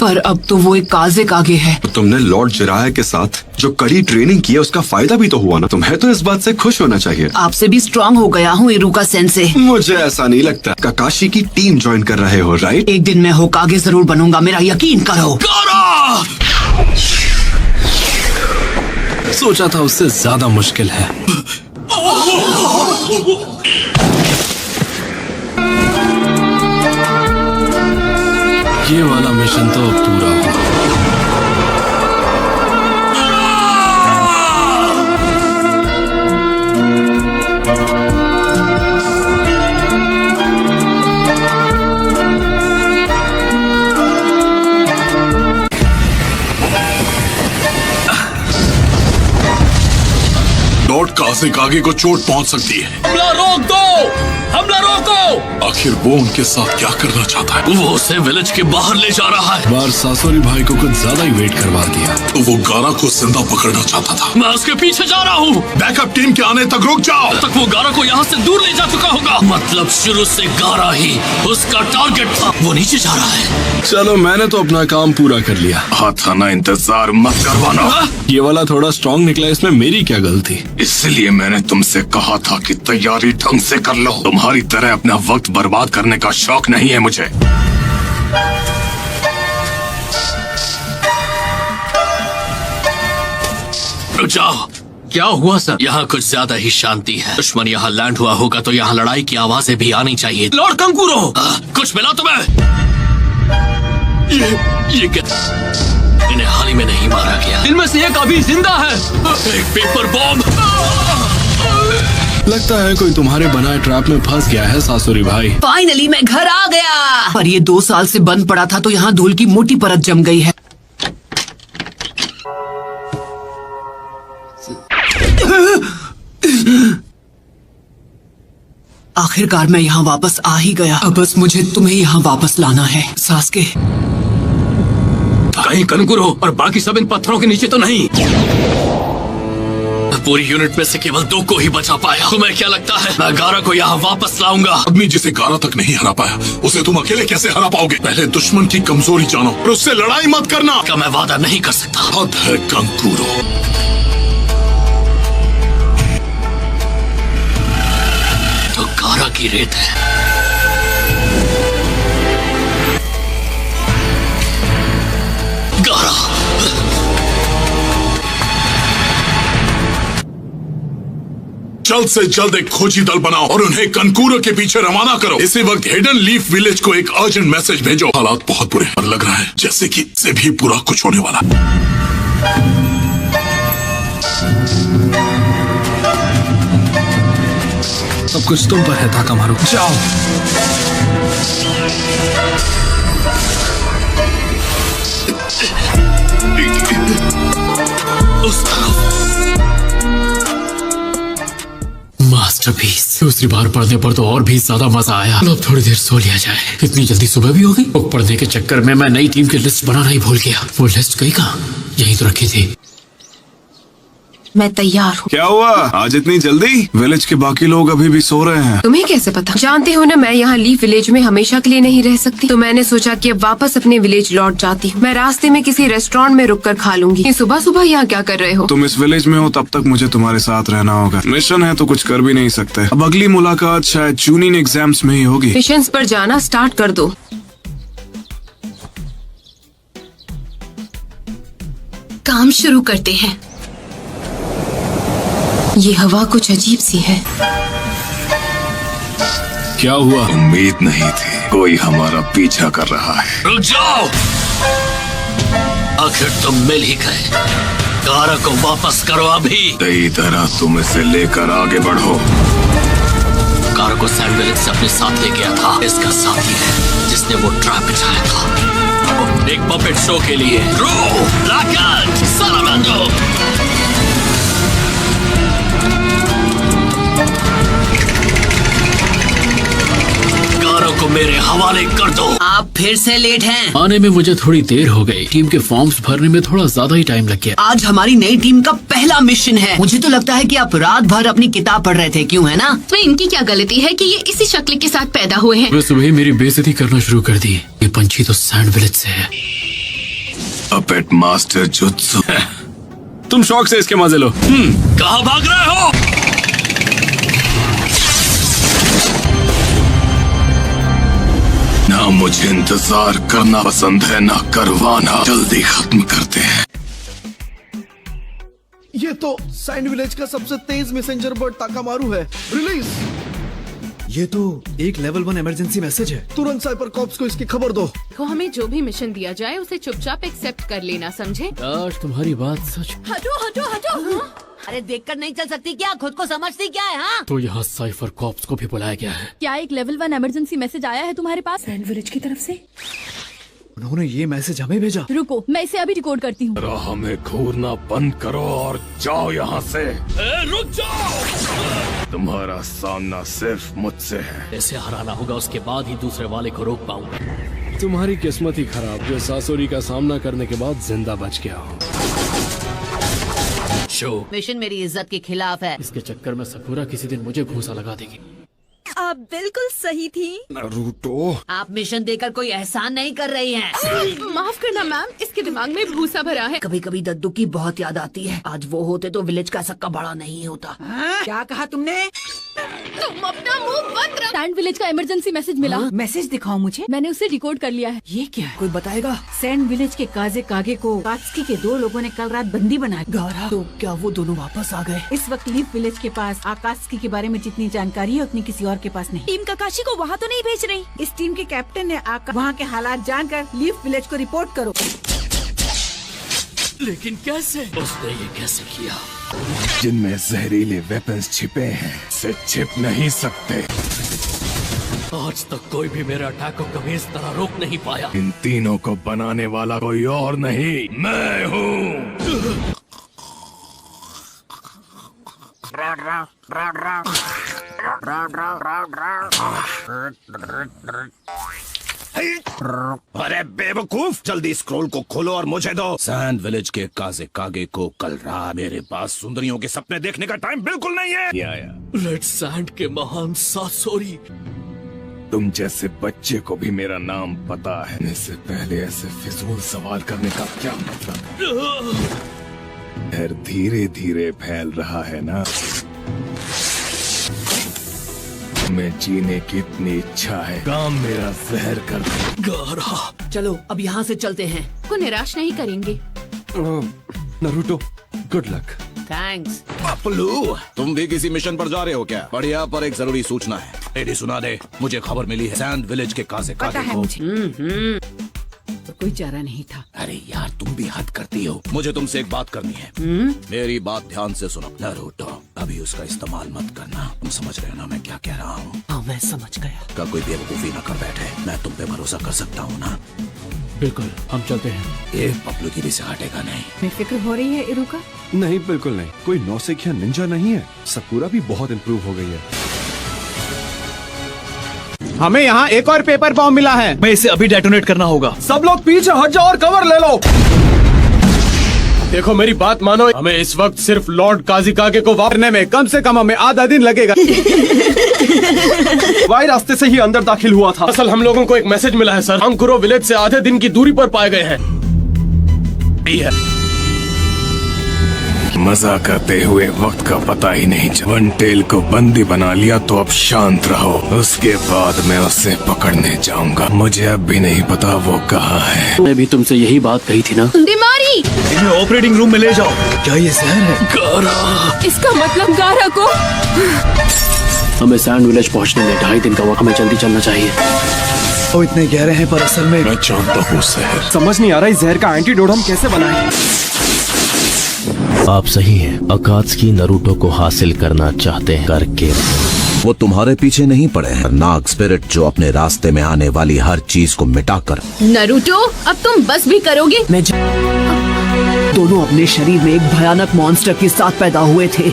पर अब तो वो एक काजिक आगे है। तुमने लॉर्ड जिराया के साथ जो कड़ी ट्रेनिंग की है उसका फायदा भी तो हुआ ना। तुम्हें तो इस बात से खुश होना चाहिए। आपसे भी स्ट्रांग हो गया हूँ इरुका सेंसे। मुझे ऐसा नहीं लगता। ककाशी की टीम ज्वाइन कर रहे हो, राइट? एक दिन मैं होकागे जरूर बनूंगा, मेरा यकीन करो। सोचा था उससे ज्यादा मुश्किल है। ये वाला मिशन तो अब पूरा हुआ। लॉर्ड काजिक आगे को चोट पहुंच सकती है। हमला रोक दो! हमला रोको! आखिर वो उनके साथ क्या करना चाहता है? वो उसे विलेज के बाहर ले जा रहा है। बार सासुरी भाई को कुछ ज्यादा ही वेट करवा दिया। तो वो गारा को जिंदा पकड़ना चाहता था। मैं उसके पीछे जा रहा हूँ। बैकअप टीम के आने तक रुक जाओ। तब तक वो गारा को यहाँ से दूर ले जा चुका होगा। मतलब शुरू से गारा ही उसका टारगेट था। वो नीचे जा रहा है। चलो, मैंने तो अपना काम पूरा कर लिया। हाथ आना इंतजार मत करवाना। ये वाला थोड़ा स्ट्रॉन्ग निकला, इसमें मेरी क्या गलती? इसलिए मैंने तुमसे कहा था कि तैयारी ढंग से कर लो। तुम्हारी तरह अपना वक्त बर्बाद करने का शौक नहीं है मुझे। रुक जाओ। क्या हुआ सर? यहाँ कुछ ज्यादा ही शांति है। दुश्मन यहाँ लैंड हुआ होगा तो यहाँ लड़ाई की आवाजें भी आनी चाहिए। लॉर्ड कंकूरो, कुछ मिला तुम्हें? ये क्या? इन्हें हाल ही में नहीं मारा गया। इनमें से एक अभी जिंदा है। एक पेपर बॉम्ब। लगता है कोई तुम्हारे बनाए ट्रैप में फंस गया है सासुरी भाई। फाइनली मैं घर आ गया। पर ये 2 साल से बंद पड़ा था तो यहाँ धूल की मोटी परत जम गई है। आखिरकार मैं यहाँ वापस आ ही गया। अब बस मुझे तुम्हें यहाँ वापस लाना है, सास्के। कहीं कंकुरो और बाकी सब इन पत्थरों के नीचे तो नहीं? पूरी यूनिट में से केवल 2 को ही बचा पाया। तुम्हें क्या लगता है मैं गारा को यहाँ वापस लाऊंगा? आदमी जिसे गारा तक नहीं हरा पाया उसे तुम अकेले कैसे हरा पाओगे? पहले दुश्मन की कमजोरी जानो और उससे लड़ाई मत करना। का मैं वादा नहीं कर सकता। हद है कंकुरो। तो गारा की रेत है। गारा, जल्द से जल्द एक खोजी दल बनाओ और उन्हें कंकूरो के पीछे रवाना करो। इसी वक्त हिडन लीफ विलेज को एक अर्जेंट मैसेज भेजो। हालात बहुत बुरे और लग रहा है जैसे कि इससे भी बुरा कुछ होने वाला। सब कुछ तुम पर है ताकामारू। जाओ। उस तरफ। मास्टरपीस। दूसरी बार पढ़ने पर तो और भी ज्यादा मजा आया। अब थोड़ी देर सो लिया जाए। इतनी जल्दी सुबह भी हो गई। बुक पढ़ने के चक्कर में मैं नई टीम की लिस्ट बनाना ही भूल गया। वो लिस्ट गई कहाँ? यहीं तो रखी थी। मैं तैयार हूँ। क्या हुआ आज इतनी जल्दी? विलेज के बाकी लोग अभी भी सो रहे हैं। तुम्हें कैसे पता? जानते हो ना, मैं यहाँ लीफ विलेज में हमेशा के लिए नहीं रह सकती, तो मैंने सोचा कि अब वापस अपने विलेज लौट जाती हूँ। मैं रास्ते में किसी रेस्टोरेंट में रुक कर खा लूंगी। सुबह सुबह यहाँ क्या कर रहे हो? तुम इस विलेज में हो तब तक मुझे तुम्हारे साथ रहना होगा। मिशन है तो कुछ कर भी नहीं सकते। अब अगली मुलाकात शायद चूनिंग एग्जाम्स में ही होगी। मिशंस पर जाना स्टार्ट कर दो। काम शुरू करते हैं। ये हवा कुछ अजीब सी है। क्या हुआ? उम्मीद नहीं थी कोई हमारा पीछा कर रहा है। रुक जाओ, आखिर तुम मिल ही गए। कार को वापस करो अभी। सही तरह तुम इसे लेकर आगे बढ़ो। कार को सैंड विलेज से अपने साथ ले गया था। इसका साथी है जिसने वो ट्रैप बिछाया था एक पपेट शो के लिए। कारों को मेरे हवाले कर दो। आप फिर से लेट हैं। आने में मुझे थोड़ी देर हो गई। टीम के फॉर्म्स भरने में थोड़ा ज्यादा ही टाइम लग गया। आज हमारी नई टीम का पहला मिशन है। मुझे तो लगता है कि आप रात भर अपनी किताब पढ़ रहे थे, क्यों है ना? तो इनकी क्या गलती है कि ये इसी शक्ल के साथ पैदा हुए हैं? वे सुबह ही मेरी बेइज्जती करना शुरू कर दी। ये पंछी तो सैंड विलेज से है। Puppet master jutsu. तुम शौक से इसके मजे लो। कहाँ भाग रहे हो? ना मुझे इंतजार करना पसंद है ना करवाना। जल्दी खत्म करते हैं। ये तो सैंड विलेज का सबसे तेज मैसेंजर बर्ड ताकामारू है। रिलीज। ये तो एक लेवल 1 इमरजेंसी मैसेज है। तुरंत साइपर कॉप्स को इसकी खबर दो। तो हमें जो भी मिशन दिया जाए उसे चुपचाप एक्सेप्ट कर लेना, समझे? काश तुम्हारी बात सच। हटो हटो हटो। अरे देखकर नहीं चल सकती क्या? खुद को समझती क्या है? हाँ, तो यहाँ साइफर कॉप्स को भी बुलाया गया है। क्या एक लेवल 1 इमरजेंसी मैसेज आया है तुम्हारे पास सैंड विलेज की तरफ से? उन्होंने ये मैसेज हमें भेजा। रुको, मैं इसे अभी रिकॉर्ड करती हूँ। हमें घूरना बंद करो और जाओ यहाँ से। रुक जाओ। तुम्हारा सामना सिर्फ मुझसे है। ऐसे हराना होगा, उसके बाद ही दूसरे वाले को रोक पाऊंगा। तुम्हारी किस्मत ही खराब जो सासुरी का सामना करने के बाद जिंदा बच गया हो। मिशन मेरी इज्जत के खिलाफ है। इसके चक्कर में सकुरा किसी दिन मुझे घूंसा लगा देगी। आप बिल्कुल सही थी। नारुतो। आप मिशन देकर कोई एहसान नहीं कर रही हैं। माफ करना मैम, इसके दिमाग में भूसा भरा है। कभी कभी दद्दू की बहुत याद आती है। आज वो होते तो विलेज का सक्का बड़ा नहीं होता। क्या कहा तुमने? तुम अपना मुंह बंद रखो। सैंड विलेज का इमरजेंसी मैसेज मिला। मैसेज दिखाओ मुझे। मैंने उसे रिकॉर्ड कर लिया है। ये क्या है? कोई बताएगा? सैंड विलेज के काजे कागे को कात्सुकी के 2 लोगों ने कल रात बंदी बनाया। गारा, तो क्या वो दोनों वापस आ गए? इस वक्त लीफ विलेज के पास आकात्सुकी के बारे में जितनी जानकारी है उतनी किसी और के पास नहीं। टीम काकाशी को वहाँ तो नहीं भेज रही। इस टीम के कैप्टन ने वहाँ के हालात जानकर लीफ विलेज को रिपोर्ट करो। लेकिन कैसे? उसने ये कैसे किया? जिनमें जहरीले वेपन्स छिपे हैं से छिप नहीं सकते। आज तक कोई भी मेरे अटैक को कभी इस तरह रोक नहीं पाया। इन तीनों को बनाने वाला कोई और नहीं, मैं हूँ। अरे बेवकूफ, जल्दी स्क्रॉल को खोलो और मुझे दो। सैंड विलेज के काजे कागे को कल रात। मेरे पास सुंदरियों के सपने देखने का टाइम बिल्कुल नहीं है। रेड सैंड के महान सासोरी। तुम जैसे बच्चे को भी मेरा नाम पता है। इससे पहले ऐसे फिजूल सवाल करने का क्या मतलब? डर धीरे धीरे फैल रहा है ना। मैं जीने की इतनी इच्छा है, काम मेरा जहर कर गारा। चलो अब यहाँ से चलते हैं। को निराश नहीं करेंगे। Naruto, good luck. Thanks. Paplu, तुम भी किसी मिशन पर जा रहे हो क्या? बढ़िया, पर एक जरूरी सूचना है। एडी सुना दे, मुझे खबर मिली है सैंड विलेज के काजे पता कागे है को। मुझे। तो कोई चारा नहीं था। अरे यार, तुम भी हद करती हो। मुझे तुमसे एक बात करनी है। मेरी बात ध्यान से सुनो। नारुतो, अभी उसका इस्तेमाल मत करना। तुम समझ रहे हो ना मैं क्या कह रहा हूँ? हाँ, मैं समझ गया। का कोई बेवकूफी न कर बैठे। मैं तुम पे भरोसा कर सकता हूँ ना? बिल्कुल, हम चलते हैं। एक पप्लू की भी से हटेगा नहीं। मैं फिक्र हो रही है इरुका। नहीं, बिल्कुल नहीं। कोई नौसिखिया निंजा नहीं है। सकुरा भी बहुत इम्प्रूव हो गई है। हमें यहाँ एक और पेपर बॉम्ब मिला है। मैं इसे अभी डेटोनेट करना होगा। सब लोग पीछे हट जाओ और कवर ले लो। देखो मेरी बात मानो, हमें इस वक्त सिर्फ लॉर्ड काजिकागे को वापरने में कम से कम हमें आधा दिन लगेगा। वाई रास्ते से ही अंदर दाखिल हुआ था। असल हम लोगों को एक मैसेज मिला है सर, अंकुरो विलेज से आधे दिन की दूरी पर पाए गए हैं। मजा करते हुए वक्त का पता ही नहीं चला। वन टेल को बंदी बना लिया तो अब शांत रहो, उसके बाद मैं उसे पकड़ने जाऊंगा। मुझे अब भी नहीं पता वो कहाँ है। मैं भी तुमसे यही बात कही थी ना। दिमारी, इन्हें ऑपरेटिंग रूम में ले जाओ। क्या ये जहर है? गारा। इसका मतलब गारा को। हमें सैंड विलेज पहुंचने में 2.5 दिन का वक्त, हमें जल्दी चलना चाहिए। वो इतने गहरे हैं पर असल में मैं जानता हूँ जहर। समझ नहीं आ रहा इस जहर का एंटीडोट हम कैसे बनाएं। आप सही हैं। अकात्सुकी नरूटो को हासिल करना चाहते हैं, करके वो तुम्हारे पीछे नहीं पड़े हैं। नाग स्पिरिट जो अपने रास्ते में आने वाली हर चीज को मिटाकर। नरूटो, अब तुम बस भी करोगे? दोनों अपने शरीर में एक भयानक मॉन्स्टर के साथ पैदा हुए थे।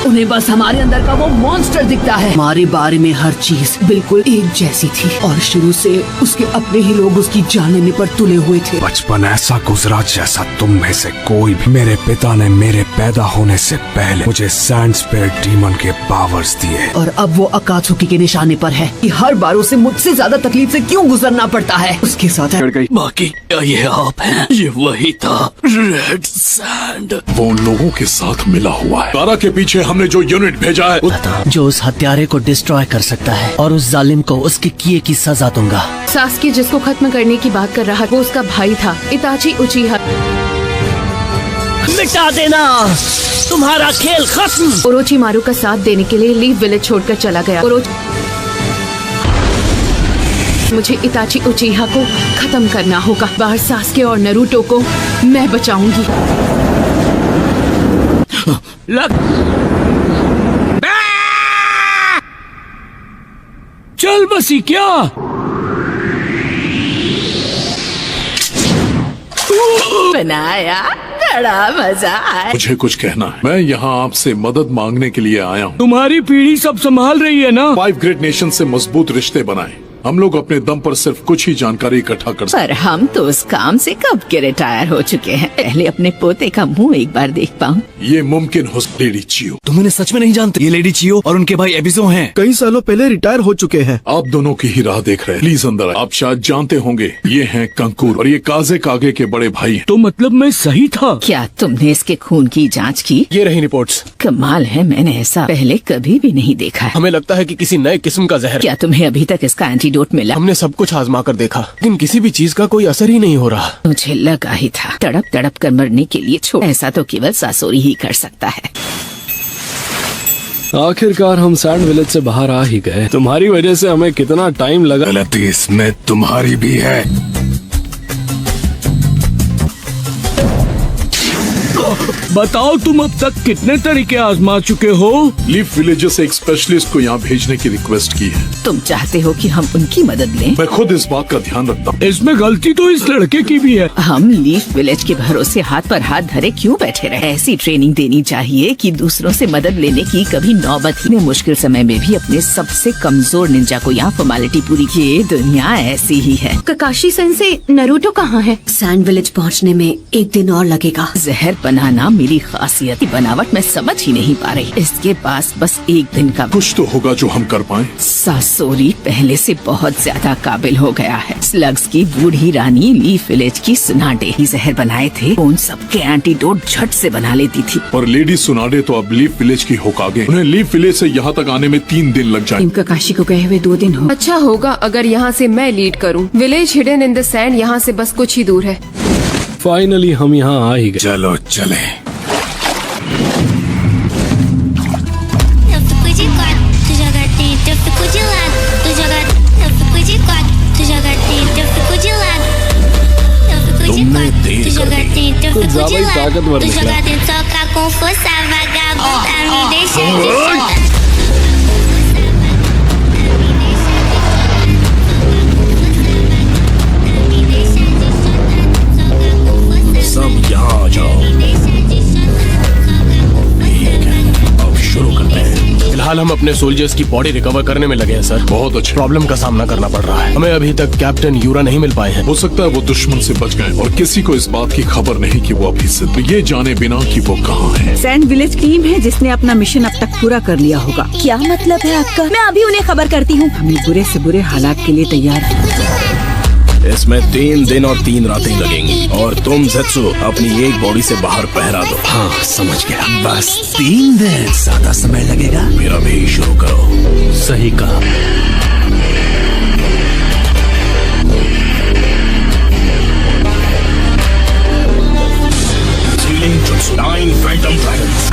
उन्हें बस हमारे अंदर का वो मॉन्स्टर दिखता है। हमारे बारे में हर चीज बिल्कुल एक जैसी थी और शुरू से उसके अपने ही लोग उसकी जान लेने पर तुले हुए थे। बचपन ऐसा गुजरा जैसा तुम में से कोई भी। मेरे पिता ने मेरे पैदा होने से पहले मुझे सैंड स्पिरिट डीमन के पावर्स दिए और अब वो अकात्सुकी के निशाने पर है कि हर बार उसे मुझसे ज्यादा तकलीफ से क्यों गुजरना पड़ता है। उसके साथ बाकी क्या ये आप हैं? ये वही था, रेड सैंड। वो उन लोगों के साथ मिला हुआ है। गारा के पीछे हमने जो यूनिट भेजा है, जो उस हत्यारे को डिस्ट्रॉय कर सकता है और उस जालिम को उसके किए की सजा दूंगा। सास्की जिसको खत्म करने की बात कर रहा वो उसका भाई था, इताची उचिहा। मिटा देना, तुम्हारा खेल खत्म। ओरोचिमारू का साथ देने के लिए लीफ विलेज छोड़कर चला गया। मुझे इताची उचिहा को खत्म करना होगा। बाहर सास्के और नरूटो को मैं बचाऊंगी। चल बसी क्या? बनाया, बड़ा मजा आया। मुझे कुछ कहना है। मैं यहाँ आपसे मदद मांगने के लिए आया हूँ। तुम्हारी पीढ़ी सब संभाल रही है ना। 5 ग्रेट नेशन से मजबूत रिश्ते बनाए। हम लोग अपने दम पर सिर्फ कुछ ही जानकारी इकट्ठा कर सकते। पर हम तो उस काम से कब के रिटायर हो चुके हैं। पहले अपने पोते का मुंह एक बार देख पाऊं। ये मुमकिन हो। लेडी चियो, तुम उन्हें सच में नहीं जानते। ये लेडी चियो और उनके भाई एबिजो हैं। कई सालों पहले रिटायर हो चुके हैं। आप दोनों की ही राह देख रहे हैं। प्लीज अंदर आए। आप शायद जानते होंगे ये हैं कंकूर और ये काजे कागे के बड़े भाई हैं। तो मतलब मैं सही था? क्या तुमने इसके खून की जांच की? ये रही रिपोर्ट्स। कमाल है, मैंने ऐसा पहले कभी भी नहीं देखा है। हमें लगता है कि किसी नए किस्म का जहर। क्या तुम्हें अभी तक इसका एंटीडोट मिला? हमने सब कुछ आजमा कर देखा, लेकिन किसी भी चीज का कोई असर ही नहीं हो रहा। मुझे लगा ही था। तड़प तड़प कर मरने के लिए छोड़, ऐसा तो केवल सासोरी ही कर सकता है। आखिरकार हम सैंड विलेज से बाहर आ ही गए। तुम्हारी वजह से हमें कितना टाइम लगा। गलती इसमें तुम्हारी भी है। बताओ तुम अब तक कितने तरीके आजमा चुके हो? लीफ विलेज से एक स्पेशलिस्ट को यहाँ भेजने की रिक्वेस्ट की है। तुम चाहते हो कि हम उनकी मदद लें? मैं खुद इस बात का ध्यान रखता हूँ। इसमें गलती तो इस लड़के की भी है। हम लीफ विलेज के भरोसे हाथ पर हाथ धरे क्यों बैठे रहे? ऐसी ट्रेनिंग देनी चाहिए कि दूसरों से मदद लेने की कभी नौबत ही। मुश्किल समय में भी अपने सबसे कमजोर निंजा को यहाँ फॉर्मेलिटी पूरी की। ये दुनिया ऐसी ही है। ककाशी सेंसे, नरूटो कहाँ है? सैंड विलेज पहुँचने में 1 दिन और लगेगा। जहर बनाना मेरी खासियत की बनावट मैं समझ ही नहीं पा रही। इसके पास बस 1 दिन का कुछ तो होगा जो हम कर पाए। सासोरी पहले से बहुत ज्यादा काबिल हो गया है। स्लग्स की बूढ़ी रानी लीफ विलेज की सुनाडे ही जहर बनाए थे। उन सबके एंटीडोट झट से बना लेती थी। और लेडी सुनाडे तो अब लीफ विलेज की होकागे। उन्हें लीफ विलेज से यहाँ तक आने में 3 दिन लग जाए। ककाशी को गए हुए 2 दिन हो। अच्छा होगा अगर यहाँ से मैं लीड करूँ। Village hidden in the sand यहाँ से बस कुछ ही दूर है। फाइनली हम यहाँ आ ही गए। चलो चले। तुमने देर कर दी। कुछ ज्यादा ही ताकतवर निकला। सब यहाँ आ जाओ। ठीक है, अब शुरू करते हैं। फिलहाल फिलहाल हम अपने सोल्जर्स की बॉडी रिकवर करने में लगे हैं सर। बहुत अच्छा। प्रॉब्लम का सामना करना पड़ रहा है। हमें अभी तक कैप्टन यूरा नहीं मिल पाए हैं। हो सकता है वो दुश्मन से बच गए और किसी को इस बात की खबर नहीं कि वो अभी जिंदा, ये जाने बिना कि वो कहाँ है। सैंड विलेज टीम है जिसने अपना मिशन अब तक पूरा कर लिया होगा। क्या मतलब है आपका? मैं अभी उन्हें खबर करती हूँ। हमें बुरे से बुरे हालात के लिए तैयार हैं। इसमें 3 दिन और 3 रातें लगेंगी और तुम ज़ेत्सु अपनी एक बॉडी से बाहर पहरा दो। हाँ समझ गया। बस 3 दिन, ज्यादा समय लगेगा। मेरा भी शुरू करो। सही कहा। Sealing Jutsu 9 Phantom Dragons।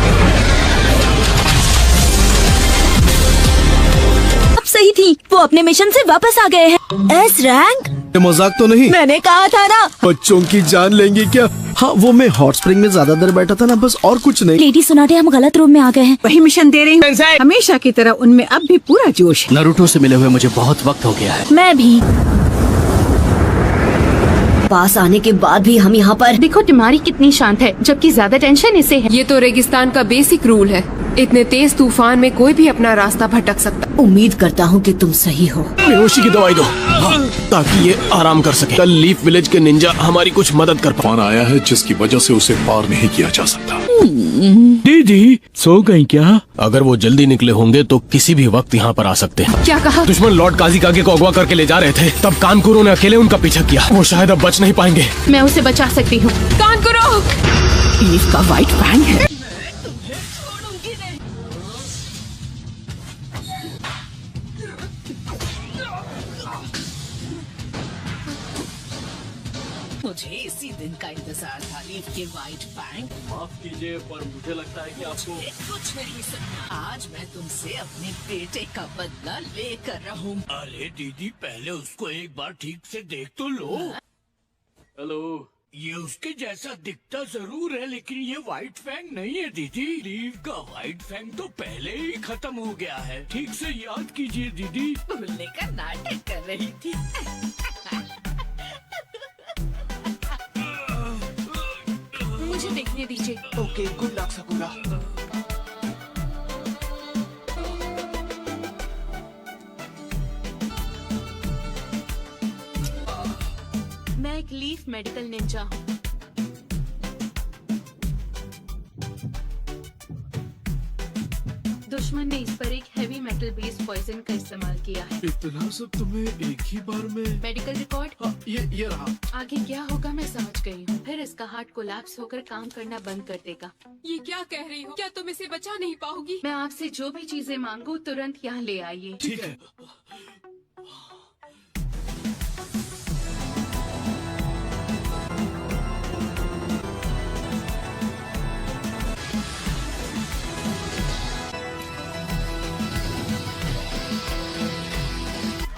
अब सही थी, वो अपने मिशन से वापस आ गए हैं। S rank? मजाक तो नहीं? मैंने कहा था ना। बच्चों की जान लेंगे क्या? हाँ वो मैं हॉट स्प्रिंग में ज्यादा देर बैठा था ना, बस और कुछ नहीं। लेडी सुनाटे, हम गलत रूम में आ गए हैं। वही मिशन दे रही हूँ। हमेशा की तरह उनमें अब भी पूरा जोश है। नारुतो से मिले हुए मुझे बहुत वक्त हो गया है। मैं भी। पास आने के बाद भी हम यहाँ पर। देखो तुम्हारी कितनी शांत है, जबकि ज्यादा टेंशन इसे है। ये तो रेगिस्तान का बेसिक रूल है। इतने तेज तूफान में कोई भी अपना रास्ता भटक सकता। उम्मीद करता हूँ कि तुम सही हो। बेहोशी की दवाई दो। हाँ, ताकि ये आराम कर सके। कल लीफ विलेज के निंजा हमारी कुछ मदद कर तूफान आया है जिसकी वजह से उसे पार नहीं किया जा सकता। दीदी सो गई क्या? अगर वो जल्दी निकले होंगे तो किसी भी वक्त यहाँ पर आ सकते हैं। क्या कहा? दुश्मन लॉर्ड काजिकागे को अगवा करके ले जा रहे थे, तब कानकुरो ने अकेले उनका पीछा किया। वो शायद अब बच नहीं पाएंगे। मैं उसे बचा सकती हूँ। कानकुरो! लीफ का व्हाइट फैंग है। मुझे इसी दिन का इंतजार था। लीफ के व्हाइट फैंग। माफ कीजिए पर मुझे लगता है कि आपको कुछ नहीं सकता। आज मैं तुमसे अपने बेटे का बदला लेकर रहूं। अरे दीदी पहले उसको एक बार ठीक से देख तो लो। हेलो, ये उसके जैसा दिखता जरूर है लेकिन ये व्हाइट फैंग नहीं है दीदी। लीफ का व्हाइट फैंग तो पहले ही खत्म हो गया है। ठीक से याद कीजिए दीदी। भूलने का नाटक कर रही थी। मुझे देखने दीजिए। Okay, good luck sakura. मैं एक लीफ मेडिकल निंजा हूँ। दुश्मन ने इस पर एक हेवी मेटल बेस्ड पॉइजन का इस्तेमाल किया है। इतना सब तुम्हें एक ही बार में? Medical record? हाँ, ये रहा। आगे क्या होगा मैं समझ गई हूँ। फिर इसका हार्ट कोलैप्स होकर काम करना बंद कर देगा। ये क्या कह रही हो? क्या तुम इसे बचा नहीं पाओगी? मैं आपसे जो भी चीजें मांगू तुरंत यहाँ ले आइए। ठीक है।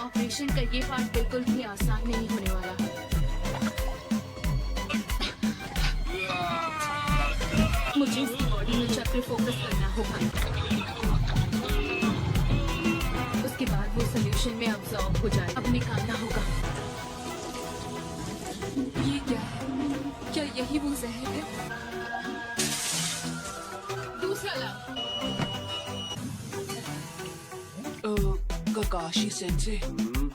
ऑपरेशन का ये पार्ट बिल्कुल भी आसान नहीं होने वाला। मुझे इसकी बॉडी में चक्र फोकस करना होगा। उसके बाद वो सोल्यूशन में अब्सॉर्ब हो जाए। अब निकालना होगा। ये क्या है? क्या यही वो जहर है? दूसरा लाभ। Kakashi sensei,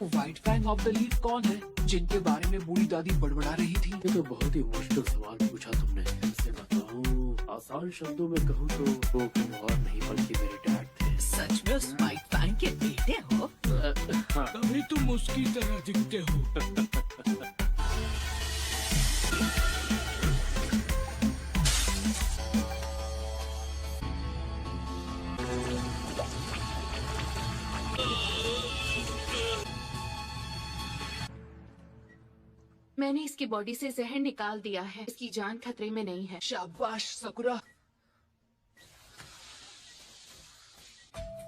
white fang of the leaf कौन है जिनके बारे में बूढ़ी दादी बड़बड़ा रही थी? ये तो बहुत ही मुश्किल सवाल पूछा तुमने। इससे बताऊं, आसान शब्दों में कहूँ तो वो कोई और नहीं बल्कि मेरे डैड थे। सच में उस व्हाइट फैंग के बेटे हो? तभी तुम उसकी तरह दिखते हो। मैंने इसकी बॉडी से जहर निकाल दिया है। इसकी जान खतरे में नहीं है। शाबाश सकुरा।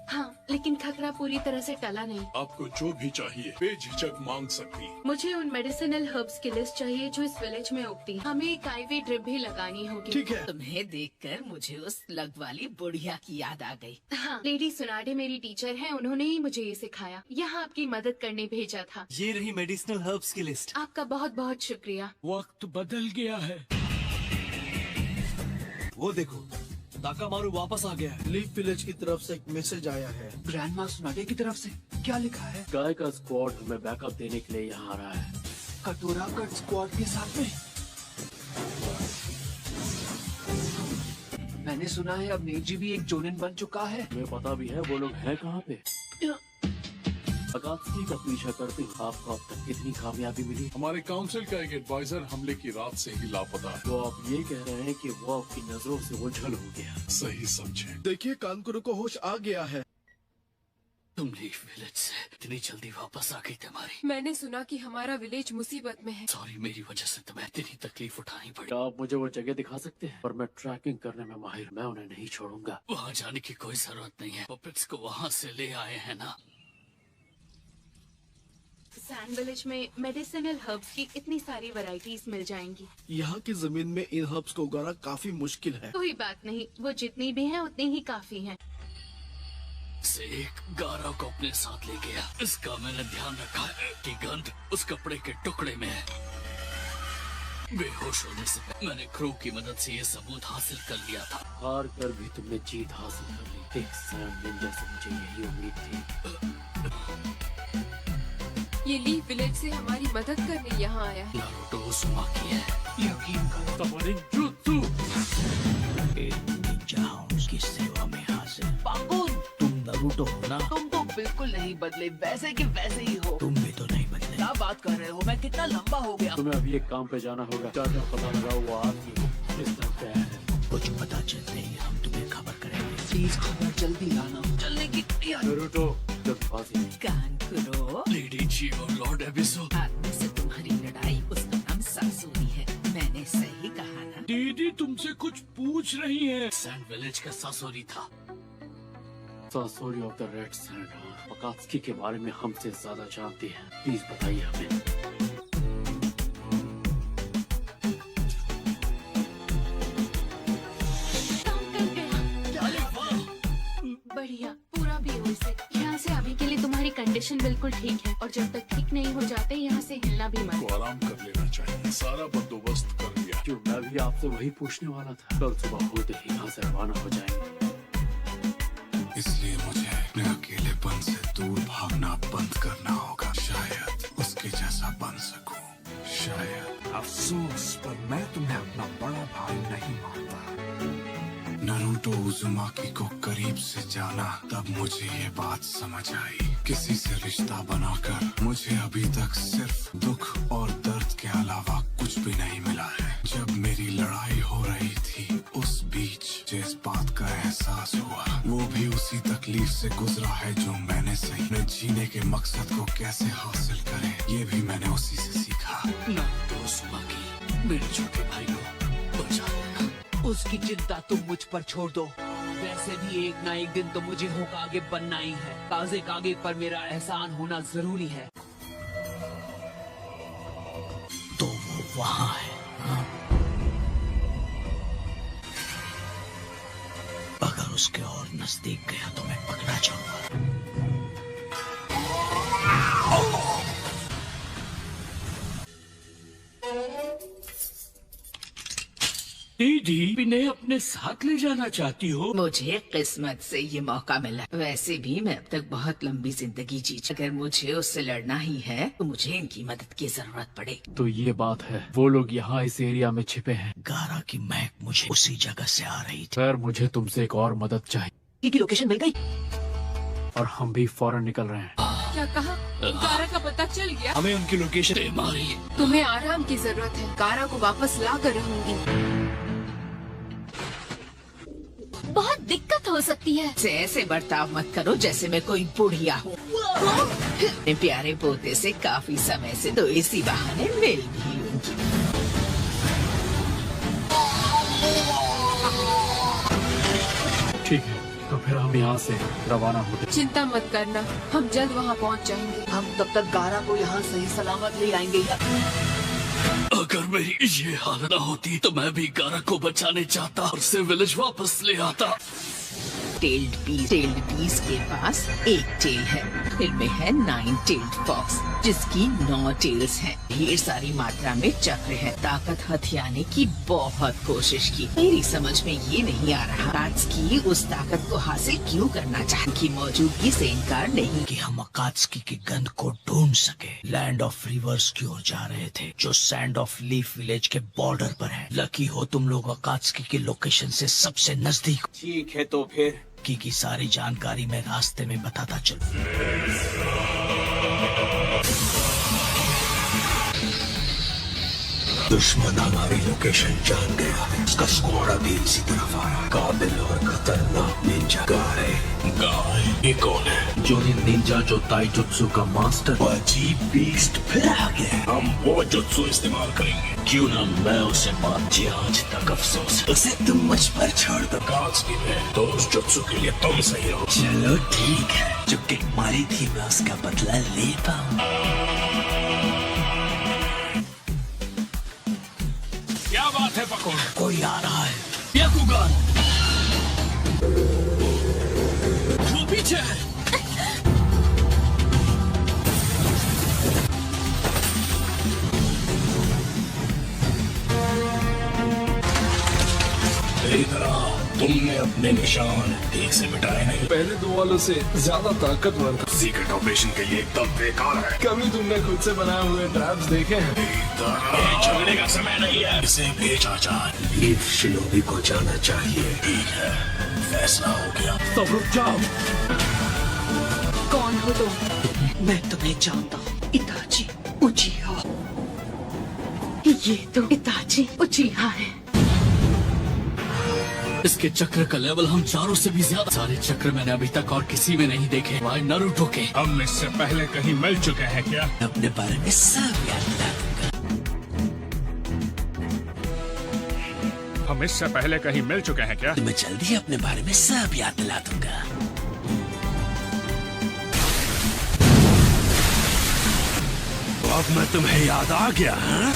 हाँ, लेकिन खतरा पूरी तरह से टला नहीं। आपको जो भी चाहिए बेझिझक मांग सकती हैं। मुझे उन मेडिसिनल हर्ब्स की लिस्ट चाहिए जो इस विलेज में उगती हैं। हमें एक आईवी ड्रिप भी लगानी होगी। ठीक है। तुम्हें देखकर मुझे उस लग वाली बुढ़िया की याद आ गई। हाँ, लेडी सुनाडे मेरी टीचर हैं। उन्होंने ही मुझे ये सिखाया। यहाँ आपकी मदद करने भेजा था। ये रही मेडिसिनल हर्ब्स की लिस्ट। आपका बहुत बहुत शुक्रिया। वक्त बदल गया है। वो देखो, ताकामारू वापस आ गया है। लीफ विलेज की तरफ से एक मैसेज आया है। ग्रैंडमा सुनागे की तरफ से क्या लिखा है? गाय का स्क्वाड हमें बैकअप देने के लिए यहाँ आ रहा है। कटोरा कट स्क्वाड के साथ में। मैंने सुना है अब नेजी भी एक जोनिन बन चुका है। तुम्हें पता भी है वो लोग हैं कहाँ पे? अकात्सुकी का पीछा करते हुए आपको अब तक कितनी कामयाबी मिली? हमारे काउंसिल का एक एडवाइजर हमले की रात से ही लापता है। तो आप ये कह रहे हैं कि वो आपकी नजरों से ओझल हो गया? सही समझे। देखिए कानकुरो को होश आ गया है। तुम लीफ विलेज से इतनी जल्दी वापस आ गई तुम्हारी। मैंने सुना कि हमारा विलेज मुसीबत में है। सॉरी, मेरी वजह से तुम्हें इतनी तकलीफ उठानी पड़ी। आप मुझे वो जगह दिखा सकते हैं? पर मैं ट्रैकिंग करने में माहिर, मैं उन्हें नहीं छोड़ूंगा। वहाँ जाने की कोई जरूरत नहीं है। पपेट्स को वहाँ से ले आए हैं ना। सैंड विलेज में मेडिसिनल हर्ब्स की इतनी सारी वैरायटीज मिल जाएंगी। यहाँ की जमीन में इन हर्ब्स को उगाना काफी मुश्किल है। कोई बात नहीं, वो जितनी भी हैं उतनी ही काफी हैं। से एक गारा को अपने साथ ले गया। इसका मैंने ध्यान रखा है कि गंध उस कपड़े के टुकड़े में है। बेहोश होने से पहले मैंने क्रू की मदद से ये सबूत हासिल कर लिया था। हार कर भी तुमने जीत हासिल कर ली। एक सैंड निंजा से मुझे यही उम्मीद थी। ये लीफ विलेज से हमारी मदद करने यहाँ आया है। नारुतो उज़ुमाकी है। यकीन करो। जुत्सु की सेवा में हाजिर। पाकुन, तुम नारुतो हो ना? तुम तो बिल्कुल नहीं बदले, वैसे के वैसे ही हो। तुम भी तो नहीं बदले। क्या बात कर रहे हो? मैं कितना लंबा हो गया। तुम्हें अभी एक काम पे जाना होगा। क्या पता लगा वो आदमी इस तरह क्या है? कुछ पता चलते ही हम तुम्हें खबर करेंगे। प्लीज खबर जल्दी लाना। चलने की नारुतो जल्दबाजी। कानकुरो, लेडी जी और लॉर्ड एबिसो। आदमी से तुम्हारी लड़ाई, उसका नाम सासुरी है। मैंने सही कहा ना? दीदी तुमसे कुछ पूछ रही है। सैंड विलेज का सासुरी था। Sasori of the red sand. Akatsuki के बारे में हमसे ज्यादा जानती है। प्लीज बताइए हमें। बढ़िया, पूरा भी हो इसे। यहाँ से अभी के लिए तुम्हारी कंडीशन बिल्कुल ठीक है और जब तक ठीक नहीं हो जाते यहाँ से हिलना भी मत। को आराम कर लेना चाहिए। सारा बंदोबस्त कर लिया। क्यों, मैं भी आपसे वही पूछने वाला था। कल सुबह होते ही यहाँ से रवाना हो जाएंगे। इसलिए मुझे अपने अकेलेपन से दूर भागना बंद करना होगा। शायद उसके जैसा बन सकूं। शायद। अफसोस, पर मैं तुम्हें अपना बड़ा भाई नहीं मानता। नारुतो उज़ुमाकी को करीब से जाना, तब मुझे ये बात समझ आई। किसी से रिश्ता बनाकर मुझे अभी तक सिर्फ दुख और दर्द के अलावा कुछ भी नहीं मिला है। जब मेरी लड़ाई हो रही थी उस बीच जिस बात का एहसास हुआ, वो भी उसी तकलीफ से गुजरा है जो मैंने सही में जीने के मकसद को कैसे हासिल करें, ये भी मैंने उसी से सीखा। नारुतो उज़ुमाकी, मेरे छोटे भाई को बचा लेना। उसकी चिंता तुम मुझ पर छोड़ दो। वैसे भी एक ना एक दिन तो मुझे होकागे बनना ही है। काजे कागे पर मेरा एहसान होना जरूरी है। तो वो वहाँ है। हाँ? अगर उसके और नजदीक गया तो मैं पकड़ा जाऊंगा। दीदी इन्हें अपने साथ ले जाना चाहती हो? मुझे किस्मत से ये मौका मिला। वैसे भी मैं अब तक बहुत लंबी जिंदगी जी। अगर मुझे उससे लड़ना ही है तो मुझे इनकी मदद की जरूरत पड़ेगी। तो ये बात है, वो लोग यहाँ इस एरिया में छिपे हैं। गारा की महक मुझे उसी जगह से आ रही थी। खैर, मुझे तुमसे एक और मदद चाहिए। की लोकेशन मिल गई और हम भी फौरन निकल रहे हैं। क्या कहा? गारा का पता चल गया? हमें उनकी लोकेशन मारी। तुम्हें आराम की जरूरत है। गारा को वापस ला कर रहूंगी। बहुत दिक्कत हो सकती है। ऐसे बर्ताव मत करो जैसे मैं कोई बुढ़िया हूँ। अपने प्यारे पोते से काफी समय से तो इसी बहाने मिल भी लूं। ठीक है, तो फिर हम यहाँ से रवाना होते। चिंता मत करना, हम जल्द वहाँ पहुँच जाएंगे। हम तब तक गारा को यहाँ सही सलामत ले आएंगे। अगर मेरी ये हालत न होती तो मैं भी गारा को बचाने चाहता और उसे विलेज वापस ले आता। Tailed beast. टेल्ड बीस्ट के पास एक टेल है। इनमें है 9 टेल्ड फॉक्स, जिसकी 9 टेल्स हैं। ढेर सारी मात्रा में चक्र है। ताकत हथियाने की बहुत कोशिश की। मेरी समझ में ये नहीं आ रहा अकात्सुकी उस ताकत को हासिल क्यों करना चाहती की मौजूदगी से इनकार नहीं। कि हम अकात्सुकी की गंध को ढूंढ सके। लैंड ऑफ रिवर्स की ओर जा रहे थे, जो सैंड ऑफ लीफ विलेज के बॉर्डर पर है। लकी हो तुम लोग अकात्सुकी की लोकेशन से सबसे नजदीक। ठीक है तो फिर की सारी जानकारी मैं रास्ते में बताता चलूं। दुश्मन हमारी लोकेशन जान गया है। उसका स्क्वाड अभी इसी तरफ आ रहा है। काबिल और खतरनाक निंजा गाय। ये कौन है? जो निंजा जो ताइजुत्सु का मास्टर। अजीब बीस्ट फिर आ गया। हम वो जुत्सु इस्तेमाल करेंगे। क्यों ना मैं उसे मार दिया। आज तक अफसोस उसे तुम मुझ पर छोड़ दो। कात्सुकी में तो उस जुत्सु के लिए तुम सही हो। चलो ठीक है, जो किक मारी थी मैं उसका बदला ले पाऊँ। क्या बात है पकोड़? कोई आ रहा है। याकुगान वो पीछे है। तुमने अपने निशान ठीक से मिटाए नहीं। पहले दो वालों से ज्यादा ताकतवर था। सीक्रेट ऑपरेशन के लिए एकदम बेकार है। कभी तुमने खुद से बनाए हुए ट्रैप्स देखे हैं? झगड़े का समय नहीं है। इसे भेजा जाए। लीफ शिनोबी को जाना चाहिए। ठीक है, फैसला हो गया। सब रुक जाओ। कौन हो तुम? मैं तुम्हें जानता हूँ, इताची उचिहा। ये तो इताची उचिहा है। इसके चक्र का लेवल हम चारों से भी ज्यादा। सारे चक्र मैंने अभी तक और किसी में नहीं देखे, वाई नारुतो के। हम इससे पहले कहीं मिल चुके हैं क्या? अपने बारे में सब याद दिला दूंगा। हम इससे पहले कहीं मिल चुके हैं क्या? मैं जल्दी अपने बारे में सब याद दिला दूंगा। अब मैं तुम्हें याद आ गया। हाँ?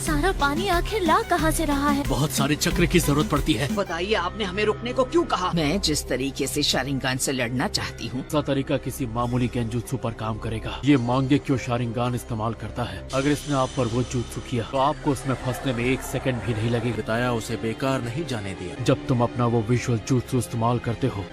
सारा पानी आखिर ला कहाँ से रहा है? बहुत सारे चक्र की जरूरत पड़ती है। बताइए, आपने हमें रुकने को क्यों कहा? मैं जिस तरीके से शारिंगान से लड़ना चाहती हूँ, दूसरा तरीका किसी मामूली गेंजुत्सु पर काम करेगा। ये मांगेक्यो शारिंगान इस्तेमाल करता है। अगर इसने आप पर वो जुत्सु किया तो आपको उसमें फंसने में 1 सेकंड भी नहीं लगेगा। बताया उसे बेकार नहीं जाने दिया। जब तुम अपना वो विजुअल जुत्सु इस्तेमाल करते हो,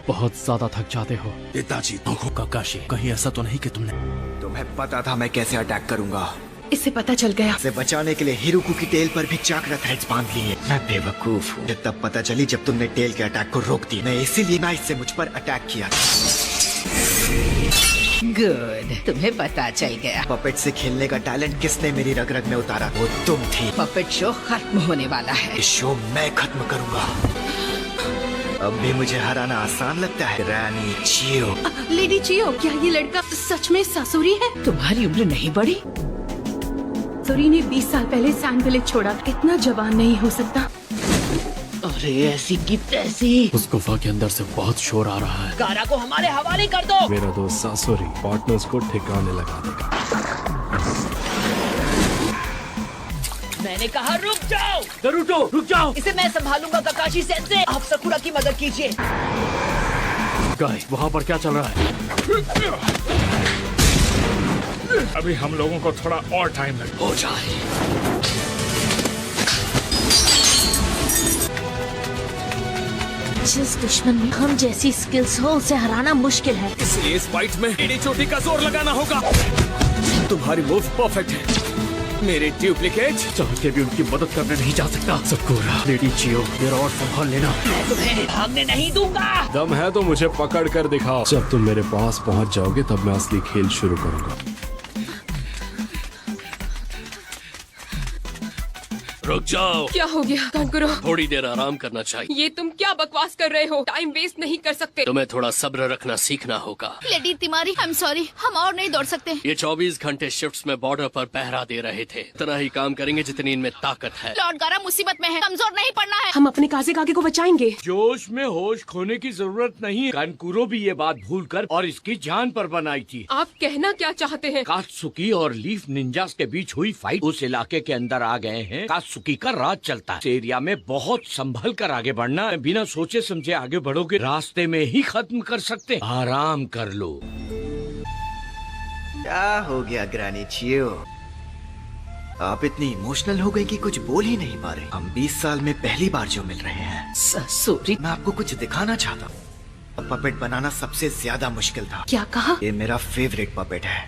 बहुत ज्यादा थक जाते हो। इताची काकाशी, कहीं ऐसा तो नहीं कि तुम्हें पता था मैं कैसे अटैक करूंगा। इसे पता चल गया। इसे बचाने के लिए हिरुकु की टेल पर भी चाकरा थ्रेड्स बांध लिए। मैं बेवकूफ हूँ। तब पता चली जब तुमने टेल के अटैक को रोक दी। मैं इसीलिए नाइस से मुझ पर अटैक किया। गुड, तुम्हें पता चल गया। पपेट से खेलने का टैलेंट किसने मेरी रग रग में उतारा? वो तुम थी। पपेट शो खत्म होने वाला है। इस शो मैं खत्म करूंगा। अब भी मुझे हराना आसान लगता है। रानी चियो। लेडी चियो, क्या ये लड़का सच में सासुरी है? तुम्हारी उम्र नहीं बढ़ी? सासुरी ने 20 साल पहले सैंड विलेज छोड़ा। इतना जवान नहीं हो सकता। अरे ऐसी की तैसी। उस गुफा के अंदर से बहुत शोर आ रहा है। कारा को हमारे हवाले कर दो। मेरा दोस्त सासुरी पार्टनर्स को ठिकाने लगा देगा। मैंने कहा रुक जाओ। नारुतो रुक जाओ। इसे मैं संभालूंगा काकाशी सेंसे। आप सकुरा की मदद कीजिए। गाइस, वहाँ पर क्या चल रहा है? अभी हम लोगों को थोड़ा और टाइम लगेगा। हो जाए। जिस दुश्मन में हम जैसी स्किल्स हो उसे हराना मुश्किल है। इसलिए इस फाइट में एडी चोटी का जोर लगाना होगा। तुम्हारी मूव परफेक्ट है। मेरे डुप्लीकेट चाह के भी उनकी मदद करने नहीं जा सकता। सकुरा, लेडी चियो, मेरा और संभाल लेना। मैं तुम्हें भागने नहीं दूंगा। दम है तो मुझे पकड़ कर दिखाओ। जब तुम मेरे पास पहुंच जाओगे तब मैं असली खेल शुरू करूंगा। रुक जाओ। क्या हो गया कांकुरो? थोड़ी देर आराम करना चाहिए। ये तुम क्या बकवास कर रहे हो? टाइम वेस्ट नहीं कर सकते। तुम्हें थोड़ा सब्र रखना सीखना होगा। लेडी तिमारी, आई एम सॉरी, हम और नहीं दौड़ सकते। ये 24 घंटे शिफ्ट्स में बॉर्डर पर पहरा दे रहे थे। इतना ही काम करेंगे जितनी इनमें ताकत है। लॉर्ड गारा मुसीबत में है, कमजोर नहीं पड़ना है। हम अपने काजे कागे को बचाएंगे। जोश में होश खोने की जरूरत नहीं है। कानकुरो भी ये बात भूलकर और इसकी जान पर बनाई थी। आप कहना क्या चाहते हैं? कात्सुकी और लीफ निंजास के बीच हुई फाइट उस इलाके के अंदर आ गए हैं। कात्सुकी अकात्सुकी का राज चलता है। इस एरिया में बहुत संभल कर आगे बढ़ना है, बिना सोचे समझे आगे बढ़ोगे रास्ते में ही खत्म कर सकते। आराम कर लो। क्या हो गया ग्रैनी चियो? आप इतनी इमोशनल हो गई कि कुछ बोल ही नहीं पा रहे। हम 20 साल में पहली बार जो मिल रहे हैं। सॉरी, मैं आपको कुछ दिखाना चाहता हूँ। पपेट बनाना सबसे ज्यादा मुश्किल था। क्या कहा? ये मेरा फेवरेट पपेट है।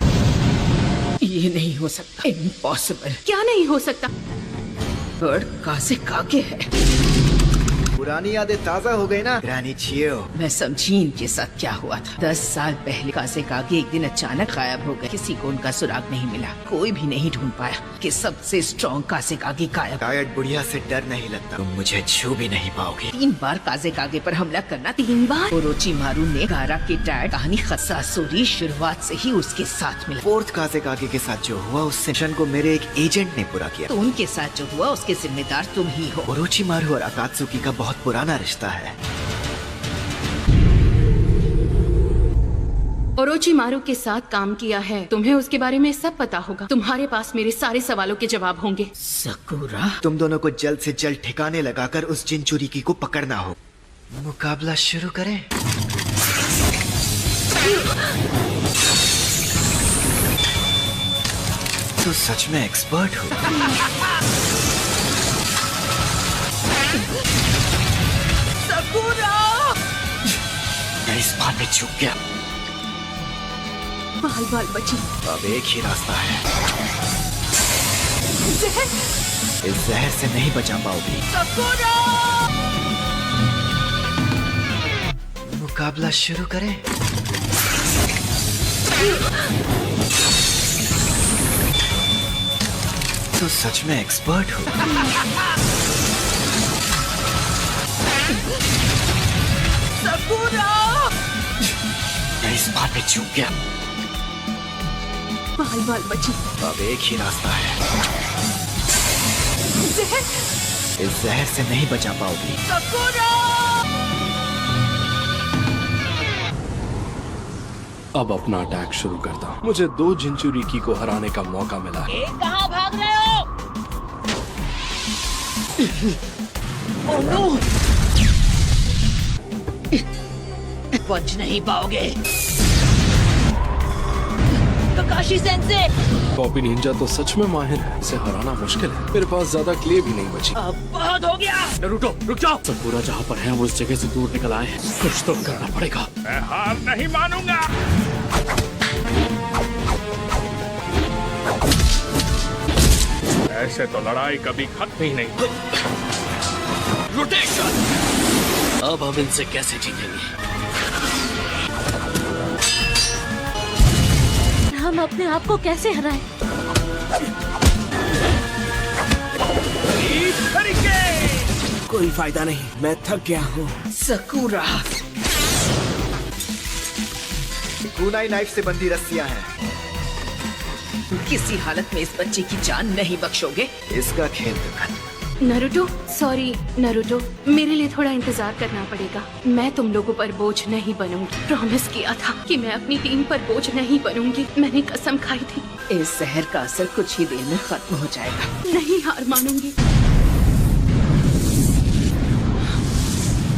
ये नहीं हो सकता, इम्पॉसिबल। क्या नहीं हो सकता? बर्ड काज़ेकागे है। पुरानी यादें ताजा हो गई ना ग्रैनी चियो? मैं समझी इनके साथ क्या हुआ था। 10 साल पहले काज़ेकागे एक दिन अचानक गायब हो गए। किसी को उनका सुराग नहीं मिला। कोई भी नहीं ढूंढ पाया कि सबसे स्ट्रॉन्ग काज़ेकागे गायब। शायद बुढ़िया से डर नहीं लगता। तुम मुझे छू भी नहीं पाओगे। 3 बार काज़ेकागे पर हमला करना। 3 बार। ओरोचिमारू ने गारा के डैड कहानी सासुरी शुरुआत से ही उसके साथ मिला। 4th काज़ेकागे के साथ जो हुआ उस मिशन को मेरे एक एजेंट ने पूरा किया। तो उनके साथ जो हुआ उसके जिम्मेदार तुम ही हो। ओरोचिमारू और अकात्सुकी का बहुत पुराना रिश्ता है। ओरोचिमारू के साथ काम किया है, तुम्हें उसके बारे में सब पता होगा। तुम्हारे पास मेरे सारे सवालों के जवाब होंगे। सकुरा, तुम दोनों को जल्द से जल्द ठिकाने लगाकर उस जिनचुरिकी को पकड़ना हो। मुकाबला शुरू करें। तो सच में एक्सपर्ट हो। मैं इस बार में चूक गया। बाल बाल बची। अब एक ही रास्ता है। इस जहर से नहीं बचा पाओगी। मुकाबला शुरू करें। तो सच में एक्सपर्ट हो। मैं इस बात पे चूक गया। बाल बाल बची। अब एक ही रास्ता है। इस जहर से नहीं बचा पाओगी। अब अपना अटैक शुरू करता हूँ। मुझे 2 जिनचुरिकी को हराने का मौका मिला है। कहाँ भाग रहे हो? Oh no! बच नहीं पाओगे। काकाशी सेंसे! कॉपी निंजा तो सच में माहिर है। इसे हराना मुश्किल है। मेरे पास ज्यादा क्ले भी नहीं बची। अब बहुत हो गया। नारुतो, रुक जाओ। सकुरा जहाँ पर है हम उस जगह से दूर निकल आए हैं। कुछ तो करना पड़ेगा। मैं हार नहीं मानूंगा। ऐसे तो लड़ाई कभी खत्म ही नहीं। रोटेशन। अब हम इनसे कैसे जीतेंगे? हम अपने आप को कैसे हराएं? कोई फायदा नहीं, मैं थक गया हूँ। सकुरा, कुनाई नाइफ से बंधी रस्सियां हैं। किसी हालत में इस बच्चे की जान नहीं बख्शोगे। इसका खेल तो खत्म। नारुतो, सॉरी नारुतो, मेरे लिए थोड़ा इंतजार करना पड़ेगा। मैं तुम लोगों पर बोझ नहीं बनूंगी। प्रॉमिस किया था कि मैं अपनी टीम पर बोझ नहीं बनूंगी। मैंने कसम खाई थी। इस जहर का असर कुछ ही देर में खत्म हो जाएगा। नहीं हार मानूंगी।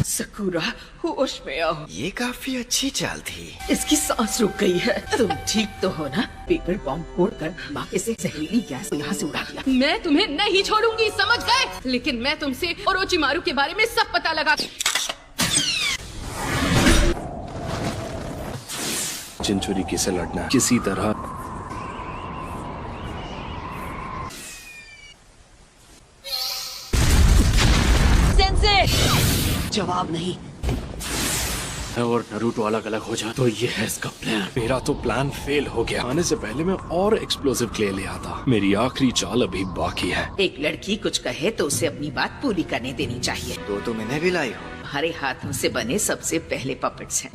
सकुरा, होश में आओ। ये काफी अच्छी चाल थी। इसकी सांस रुक गई है। तुम ठीक तो हो ना? पेपर बॉम्ब फोड़कर बाकी से जहरीली गैस को यहाँ से उड़ा दिया। मैं तुम्हें नहीं छोड़ूंगी, समझ गए? लेकिन मैं तुमसे ओरोचिमारू के बारे में सब पता लगा। जिनचुरिकी से लड़ना किसी तरह। जवाब नहीं। और नारुतो अलग अलग हो जाए तो ये है इसका प्लान। मेरा तो प्लान फेल हो गया। आने से पहले मैं और एक्सप्लोसिव क्ले ले आता। मेरी आखिरी चाल अभी बाकी है। एक लड़की कुछ कहे तो उसे अपनी बात पूरी करने देनी चाहिए। तो तुम इन्हें भी लाई हो? हमारे हाथों से बने सबसे पहले पपेट्स हैं।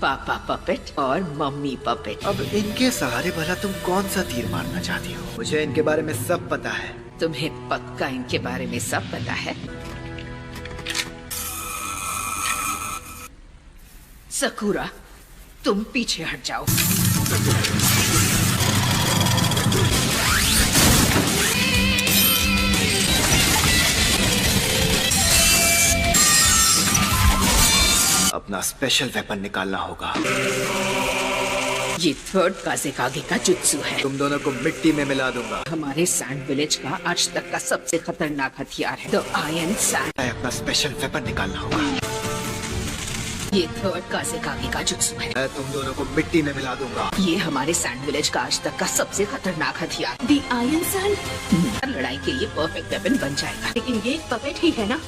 पापा पपेट और मम्मी पपेट। अब इनके सहारे भला तुम कौन सा तीर मारना चाहती हो? मुझे इनके बारे में सब पता है। तुम्हें पक्का इनके बारे में सब पता है? सकुरा, तुम पीछे हट जाओ। अपना स्पेशल वेपन निकालना होगा। ये थर्ड काज़ेकागे का जुत्सु है। तुम दोनों को मिट्टी में मिला दूंगा। हमारे सैंड विलेज का आज तक का सबसे खतरनाक हथियार है द आयरन सैंड। अपना स्पेशल वेपन निकालना होगा। ये थर्ड काज़ेकागे का जुत्सु है। मैं तुम दोनों को मिट्टी में मिला दूंगा। ये हमारे सैंड विलेज का आज तक का सबसे खतरनाक हथियार द आयरन सैंड। लड़ाई के लिए परफेक्ट वेपन बन जाएगा। लेकिन ये एक पपेट ही है ना।